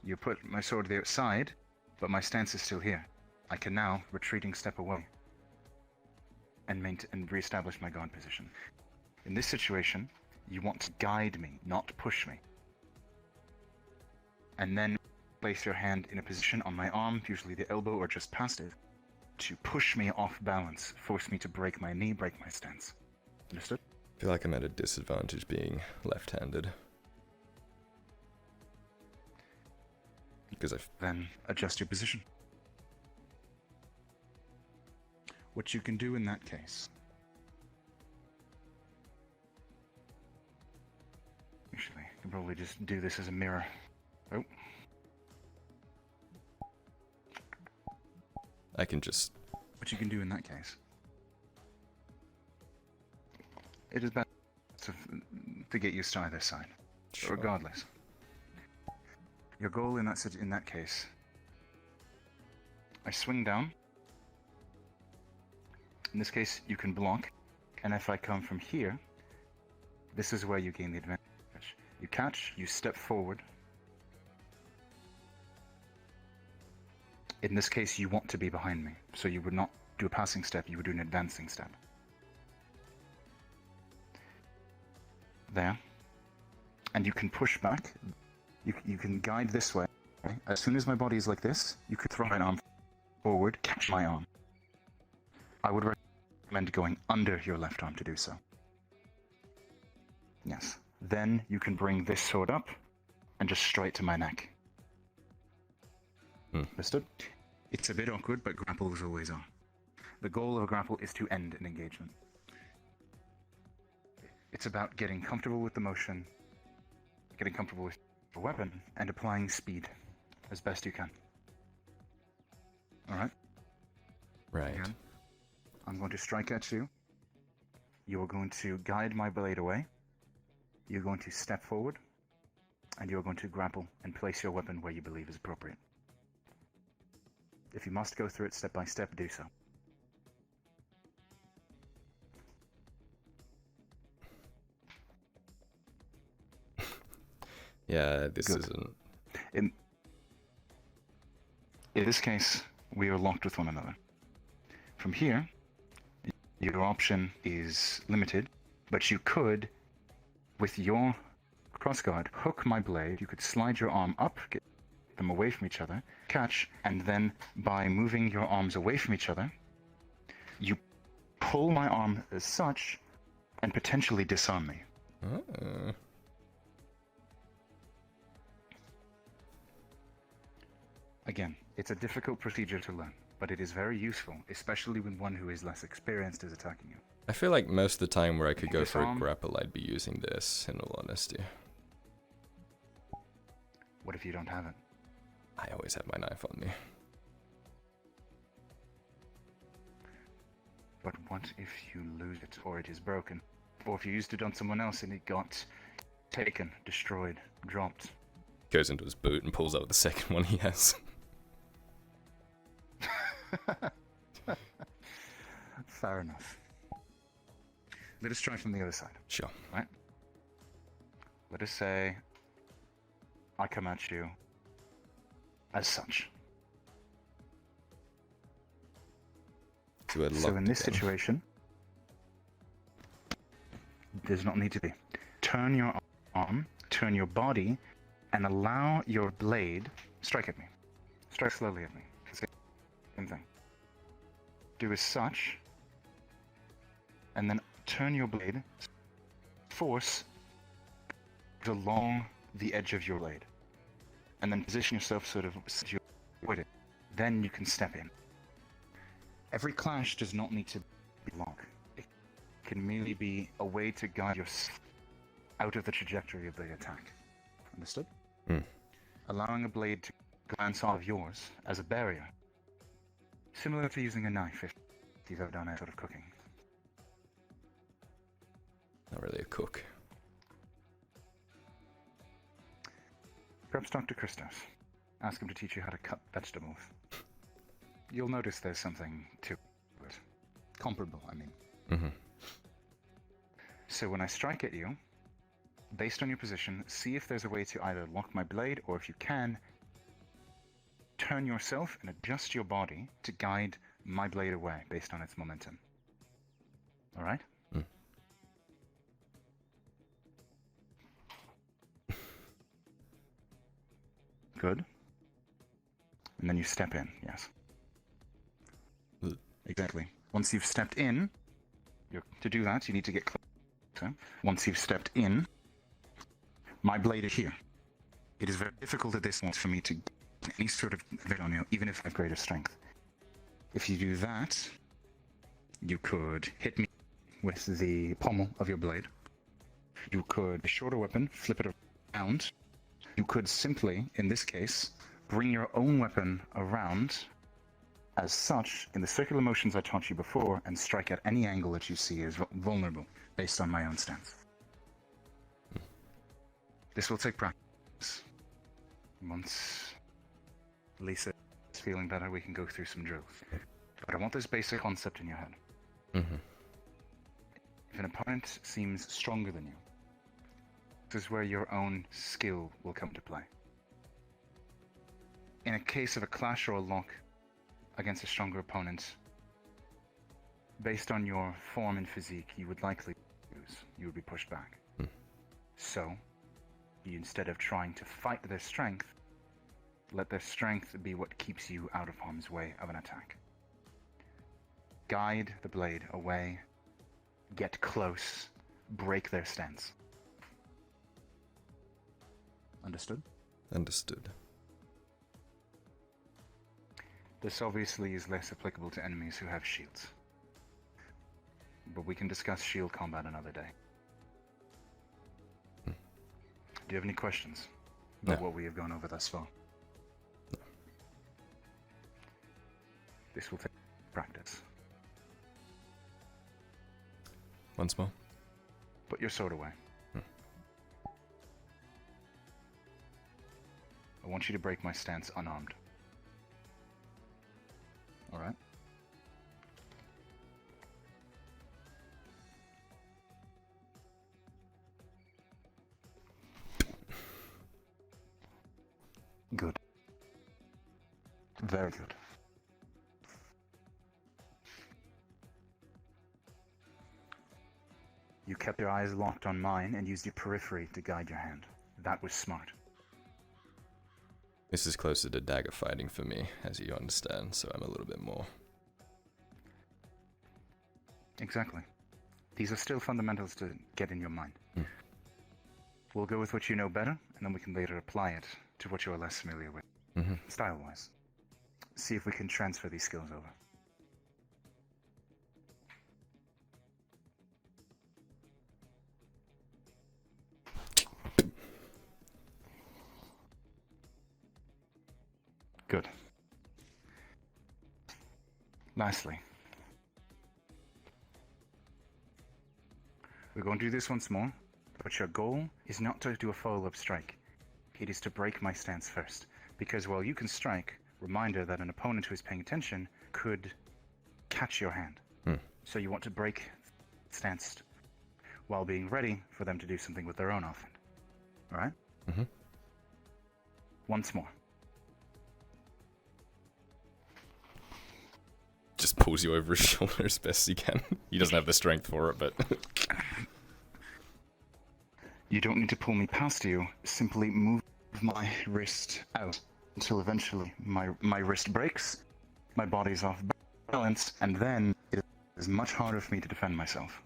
You put my sword there outside, but my stance is still here. I can now retreating step away and reestablish my guard position. In this situation, you want to guide me, not push me. And then place your hand in a position on my arm, usually the elbow or just past it, to push me off balance, force me to break my knee, break my stance. Understood? I feel like I'm at a disadvantage being left-handed. Because Then adjust your position. What you can do in that case. Actually, I can probably just do this as a mirror. Oh. I can just... What you can do in that case. It is best to get used to either side. Sure. Regardless. Your goal in that case. I swing down. In this case, you can block. And if I come from here, this is where you gain the advantage. You catch, you step forward. In this case, you want to be behind me. So you would not do a passing step, you would do an advancing step. There. And you can push back. You can guide this way. As soon as my body is like this, you could throw my arm forward, catch my arm. I would recommend going under your left arm to do so. Yes. Then you can bring this sword up and just straight to my neck. Understood? It's a bit awkward, but grapples always are. The goal of a grapple is to end an engagement. It's about getting comfortable with the motion, getting comfortable with the weapon, and applying speed as best you can. Alright? Right. Again, I'm going to strike at you. You are going to guide my blade away. You're going to step forward. And you're going to grapple and place your weapon where you believe is appropriate. If you must go through it step by step, do so. Yeah, this Good. isn't... In this case, we are locked with one another. From here, your option is limited, but you could, with your crossguard, hook my blade. You could slide your arm up, get them away from each other, catch, and then by moving your arms away from each other, you pull my arm as such and potentially disarm me. Again, it's a difficult procedure to learn, but it is very useful, especially when one who is less experienced is attacking you. I feel like most of the time where I could go for a Disarm. grapple, I'd be using this, in all honesty. What if you don't have it? I always have my knife on me. But what if you lose it, or it is broken? Or if you used it on someone else and it got taken, destroyed, dropped? Goes into his boot and pulls out the second one he has. Fair enough. Let us try from the other side. Sure. Right? Let us say I come at you as such. So in this situation, does not need to be. Turn your arm, turn your body, and allow your blade strike at me. Strike slowly at me. Same thing. Do as such, and then turn your blade, force along the edge of your blade, and then position yourself sort of so you avoid it. Then you can step in. Every clash does not need to be long. It can merely be a way to guide yourself out of the trajectory of the attack. Understood? Allowing a blade to glance off of yours as a barrier. Similar to using a knife if you've ever done any sort of cooking. Not really a cook. Perhaps Dr. Christos. Ask him to teach you how to cut vegetables. You'll notice there's something to it. Comparable, I mean. So when I strike at you, based on your position, see if there's a way to either lock my blade, or if you can, turn yourself and adjust your body to guide my blade away based on its momentum. Alright? Good. and then you step in. Yes. Ugh. Exactly. Once you've stepped in, to do that, you need to get closer. Once you've stepped in, my blade is here. It is very difficult at this point for me to get any sort of effect on you, even if I have greater strength. If you do that, you could hit me with the pommel of your blade. You could, a shorter weapon, flip it around. You could simply, in this case, bring your own weapon around as such in the circular motions I taught you before and strike at any angle that you see as vulnerable based on my own stance. This will take practice. Once Lisa is feeling better, we can go through some drills. But I want this basic concept in your head. Mm-hmm. If an opponent seems stronger than you, this is where your own skill will come to play. In a case of a clash or a lock against a stronger opponent, based on your form and physique, you would likely lose. You would be pushed back. So, you, instead of trying to fight their strength, let their strength be what keeps you out of harm's way of an attack. Guide the blade away, get close, break their stance. Understood? Understood. This obviously is less applicable to enemies who have shields. But we can discuss shield combat another day. Do you have any questions about what we have gone over thus far? No. This will take practice. Once more. Put your sword away. I want you to break my stance unarmed. Alright? Good. Very good. You kept your eyes locked on mine and used your periphery to guide your hand. That was smart. This is closer to dagger fighting for me, as you understand, so I'm a little bit more. Exactly. These are still fundamentals to get in your mind. We'll go with what you know better, and then we can later apply it to what you're less familiar with, style-wise. See if we can transfer these skills over. Good. Lastly, we're going to do this once more, but your goal is not to do a follow-up strike. It is to break my stance first, because while you can strike, reminder that an opponent who is paying attention could catch your hand. So you want to break stance while being ready for them to do something with their own offhand. Alright? Once more. Just pulls you over his shoulder as best he can. He doesn't have the strength for it, but... You don't need to pull me past you. Simply move my wrist out until eventually my wrist breaks, my body's off balance, and then it is much harder for me to defend myself.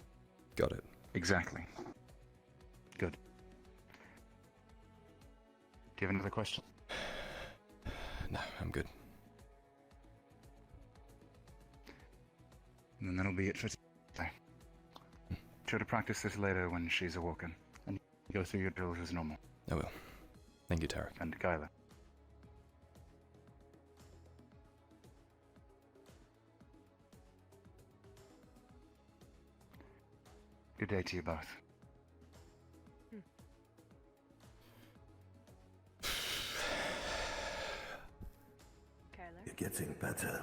Got it. Exactly. Good. Do you have another question? No, I'm good. And then that'll be it for today. Try to practice this later when she's awoken, and go through your drills as normal. I will. Thank you, Tarek. And Kyler. Good day to you both. Kyler? You're getting better.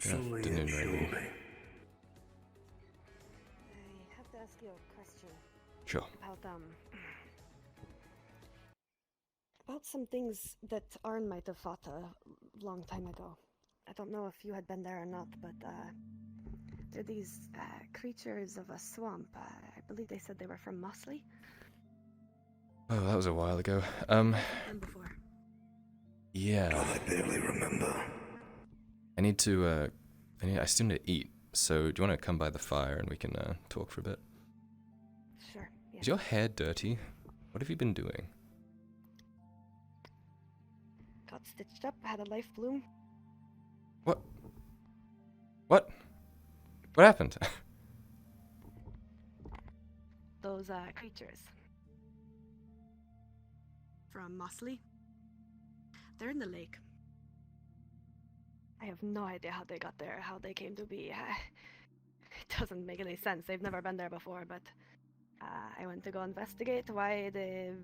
Good Slowly afternoon, and lady. surely. I have to ask you a question Sure. about some things that Arn might have fought a long time ago. I don't know if you had been there or not, but they're these creatures of a swamp. I believe they said they were from Mosley. Oh, that was a while ago. And before. Yeah. God, I barely remember. I still need to eat. So do you want to come by the fire and we can talk for a bit? Sure. Yeah. Is your hair dirty? What have you been doing? Got stitched up, had a life bloom. What? What? What happened? Those creatures from Mosley. They're in the lake. I have no idea how they got there, how they came to be. It doesn't make any sense. They've never been there before, but I went to go investigate why the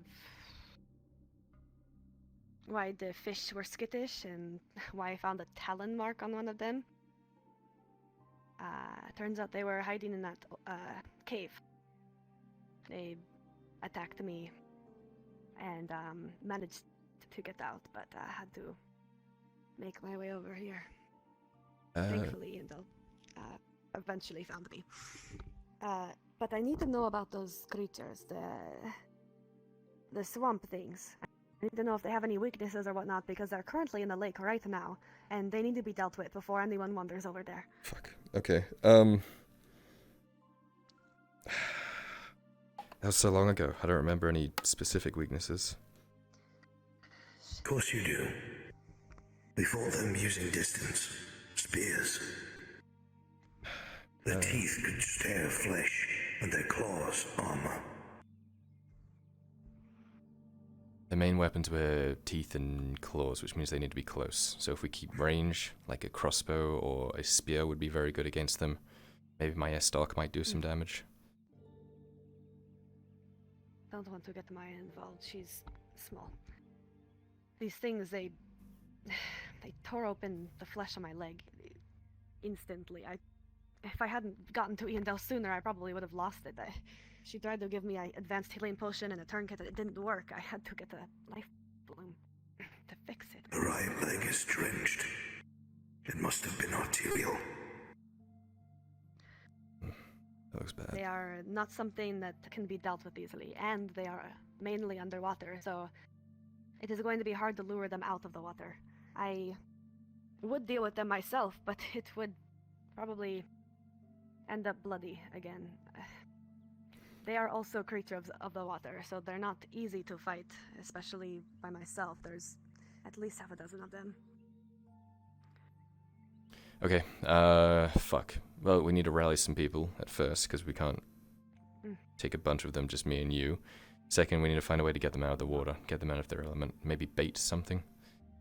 fish were skittish and why I found a talon mark on one of them. Turns out they were hiding in that cave. They attacked me and managed to get out, but I had to make my way over here. Thankfully, and they'll eventually found me. But I need to know about those creatures, the swamp things. I need to know if they have any weaknesses or whatnot, because they're currently in the lake right now, and they need to be dealt with before anyone wanders over there. Fuck. Okay. That was so long ago. I don't remember any specific weaknesses. Of course you do. We fought them using distance. Spears. Their teeth could tear flesh, and their claws armor. The main weapons were teeth and claws, which means they need to be close. So if we keep range, like a crossbow or a spear would be very good against them. Maybe my S-Dark might do some damage. Don't want to get Maya involved. She's small. These things, they tore open the flesh on my leg instantly. If I hadn't gotten to Iandel sooner, I probably would have lost it. She tried to give me an advanced healing potion and a tourniquet. It didn't work. I had to get a life bloom to fix it. The right leg is drenched. It must have been arterial. That looks bad. They are not something that can be dealt with easily, and they are mainly underwater, so it is going to be hard to lure them out of the water. I would deal with them myself, but it would probably end up bloody again. They are also creatures of the water, so they're not easy to fight, especially by myself. There's at least half a dozen of them. Okay, fuck. Well, we need to rally some people at first, because we can't take a bunch of them, just me and you. Second, we need to find a way to get them out of the water, get them out of their element. Maybe bait something.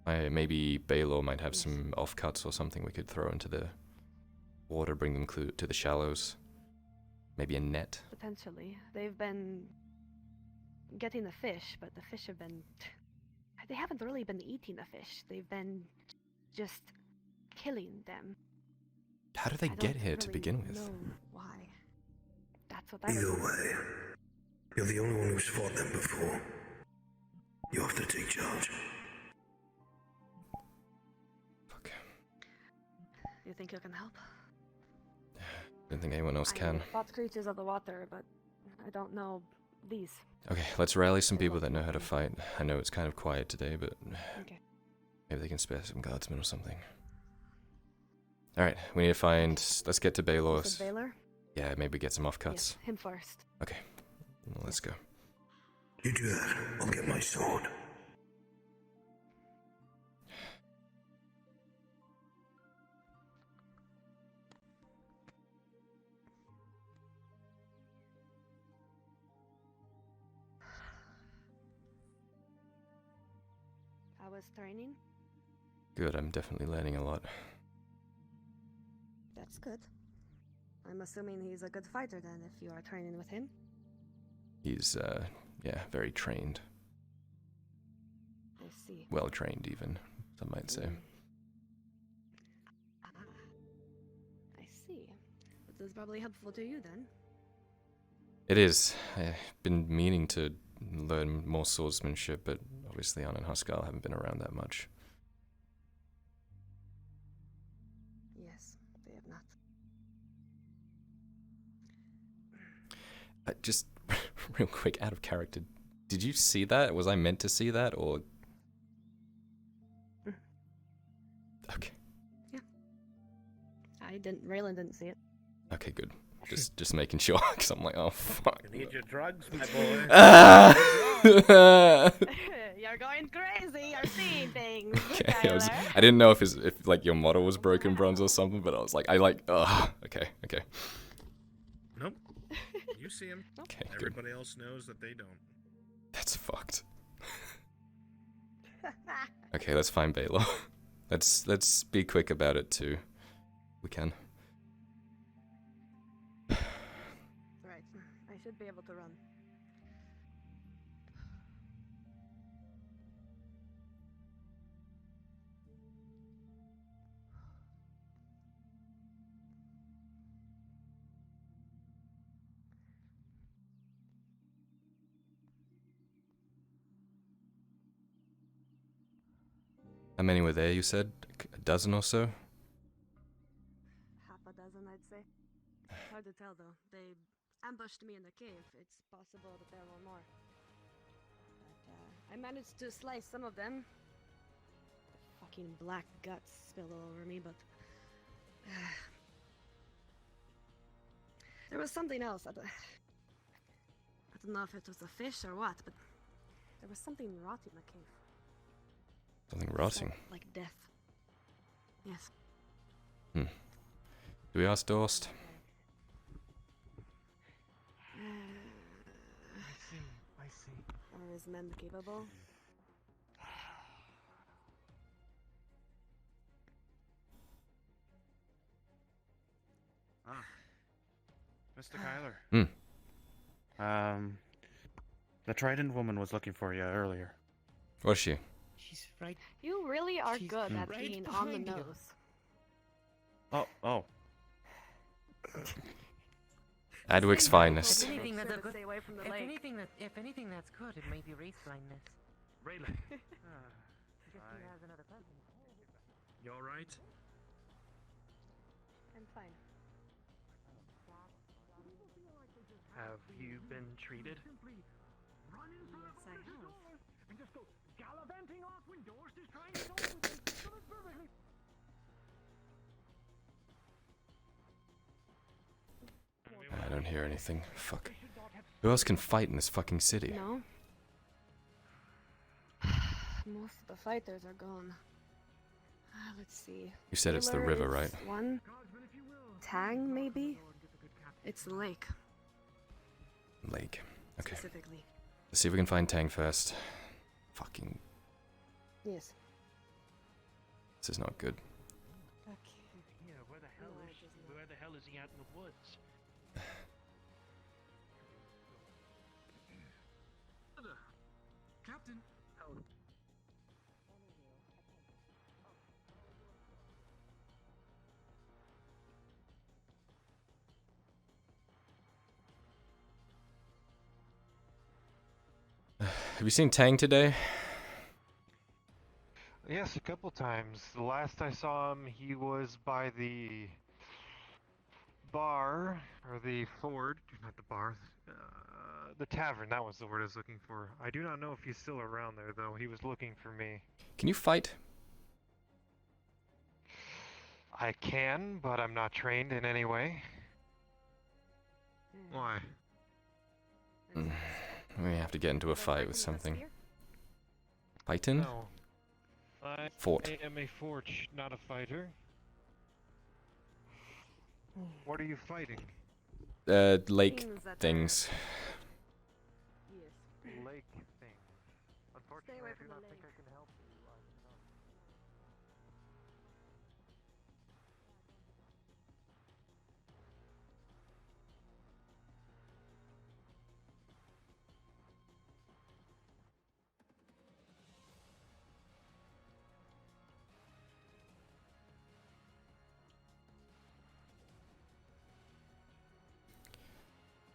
Maybe Baylor might have some offcuts or something we could throw into the water, bring them to the shallows. Maybe a net. Potentially. They've been getting the fish, but the fish have been... They haven't really been eating the fish. They've been just killing them. How do they get here to begin with? Know why. That's what I Either don't know. way, you're the only one who's fought them before. You have to take charge. Fuck. You think you can help? I don't think anyone else can. I fought creatures of the water, but I don't know these. Okay, let's rally some people that know how to fight. I know it's kind of quiet today, but Okay. maybe they can spare some guardsmen or something. Alright, we need to find... Let's get to Baylor. You said Baylor? Yeah, maybe get some offcuts. Yes, him first. Okay, well, let's go. You do that, I'll get my sword. I was training. Good, I'm definitely learning a lot. That's good. I'm assuming he's a good fighter then, if you are training with him. He's, yeah, very trained. I see. Well trained, even, some might say. I see. This is probably helpful to you then. It is. I've been meaning to learn more swordsmanship, but obviously Anna and Huskar haven't been around that much. Yes, they have not. Just real quick, out of character, did you see that? Was I meant to see that, or Raylan didn't see it. Okay, good. Just making sure, because I'm like, oh fuck. You need your drugs, my boy. Ah! You're going crazy. You're seeing things. Okay, I didn't know if like your model was broken bronze or something, but I was like, okay. Nope. You see him. Okay, good. Everybody else knows that they don't. That's fucked. Okay, let's find Baylor. Let's be quick about it too. We can. Right. I should be able to run. How many were there, you said? A dozen or so? Half a dozen, I'd say. Hard to tell, though. They ambushed me in the cave. It's possible that there were more. But, I managed to slice some of them. The fucking black guts spilled all over me, but... there was something else. I don't know if it was a fish or what, but... there was something rotting in the cave. Something rotting. Like death. Yes. Do we ask Dorst? I see. Are his men capable? Mr. Kyler. The Trident woman was looking for you earlier. Was she? She's right. You really are She's good at right being on the behind you. nose. Oh. Adwic's finest. If anything, that's a good. Stay away from the If lake. anything, that's good. It may be race blindness. Raylan, Just he has another person. you alright? I'm fine. Have you been treated? Yes, I have. I don't hear anything. Fuck. Who else can fight in this fucking city? No. Most of the fighters are gone. Let's see. You said it's the Taylor river, is right? One. Tang, maybe? It's the lake, Lake. Okay. specifically. Let's see if we can find Tang first. Fucking. Yes. This is not good. Okay. Yeah, where the hell No, is it isn't. Where the hell is he at in the woods? Captain. Have you seen Tang today? Yes, a couple times. The last I saw him, he was by the bar, or the ford, not the bar, the tavern, that was the word I was looking for. I do not know if he's still around there, though. He was looking for me. Can you fight? I can, but I'm not trained in any way. Why? We have to get into a fight with something. Fighting? No. I Fort. am a forge, not a fighter. What are you fighting? Lake Things that things. Yes. Lake thing. Unfortunately, away I do from not the think I lake. can help you.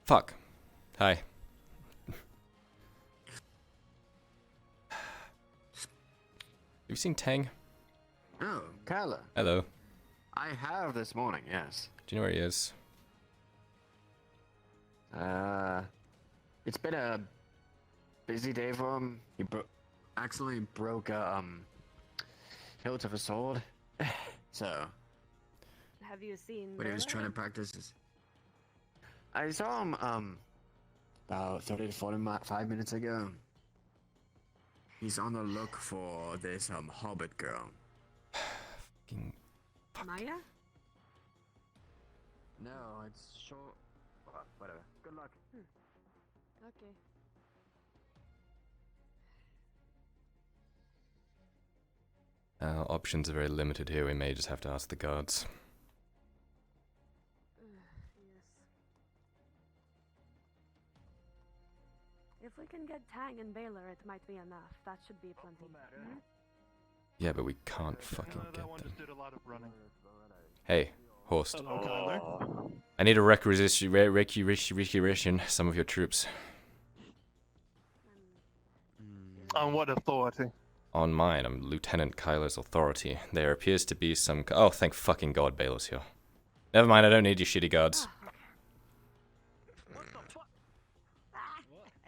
Fuck. Hi. Have you seen Tang? Oh, Kyler. Hello. I have this morning, yes. Do you know where he is? It's been a busy day for him. He actually broke a hilt of a sword. So Have you seen? But he was Miller? trying to practice his. I saw him about 30 to 45 minutes ago. He's on the look for this hobbit girl. Fucking Maya? No, it's short. Whatever. Good luck. Okay. options are very limited here. We may just have to ask the guards. Yes. If we can get Tang and Baylor, it might be enough. That should be plenty. Hmm? Yeah, but we can't fucking get That one them. just did a lot of running. Hey, Horst. Hello, Kyler. I need a requisition some of your troops. On what authority? On mine, I'm Lieutenant Kyler's authority. There appears to be some... Oh, thank fucking God Baylor's here. Never mind, I don't need your shitty guards.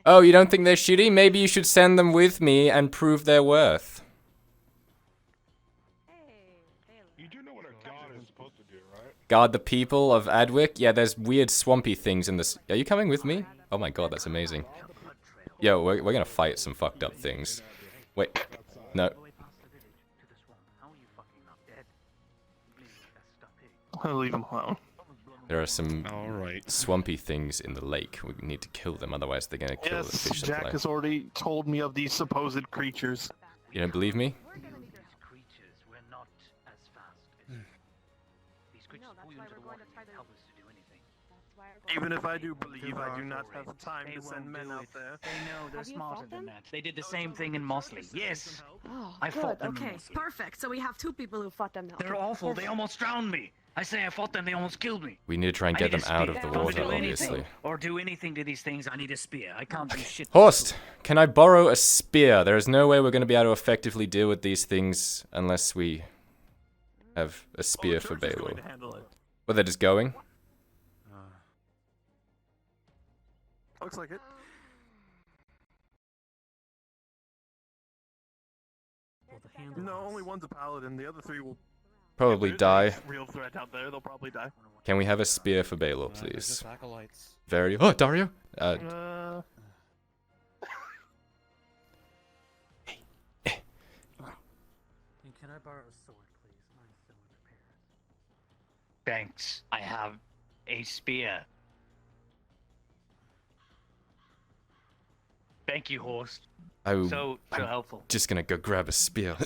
Oh, you don't think they're shitty? Maybe you should send them with me and prove their worth. You do know what a god is supposed to do, right? Guard the people of Adwick? Yeah, there's weird swampy things in this... Are you coming with me? Oh my God, that's amazing. Yo, we're gonna fight some fucked up things. Wait, no. I'll leave him alone. There are some swampy things in the lake. We need to kill them, otherwise they're gonna kill the Yes, fish Jack supply. has already told me of these supposed creatures. You don't believe me? Even if I do believe, I do not have time to send men out there. They know they're Have you smarter fought than them? that. They did the same thing in Mosley. Yes. Oh, I good. fought them in Okay, Mosley. perfect. So we have two people who fought them now. They're awful. They almost drowned me. I say I fought them. They almost killed me. We need to try and get them out of the Don't water, do anything obviously. or do anything to these things. I need a spear. I can't do shit. Horst, can I borrow a spear? There is no way we're going to be able to effectively deal with these things unless we have a spear for Baylor. Well, they're just going? Looks like it. No, only one's a paladin. The other three will Probably die. real threat out there. They'll probably die. Can we have a spear for Baylor, There's please? just acolytes. Very... Oh, Dario? Can I borrow a sword, please? Mine's still in repairs. Thanks. I have a spear. Thank you, Horst. I'm So helpful. just gonna go grab a spear.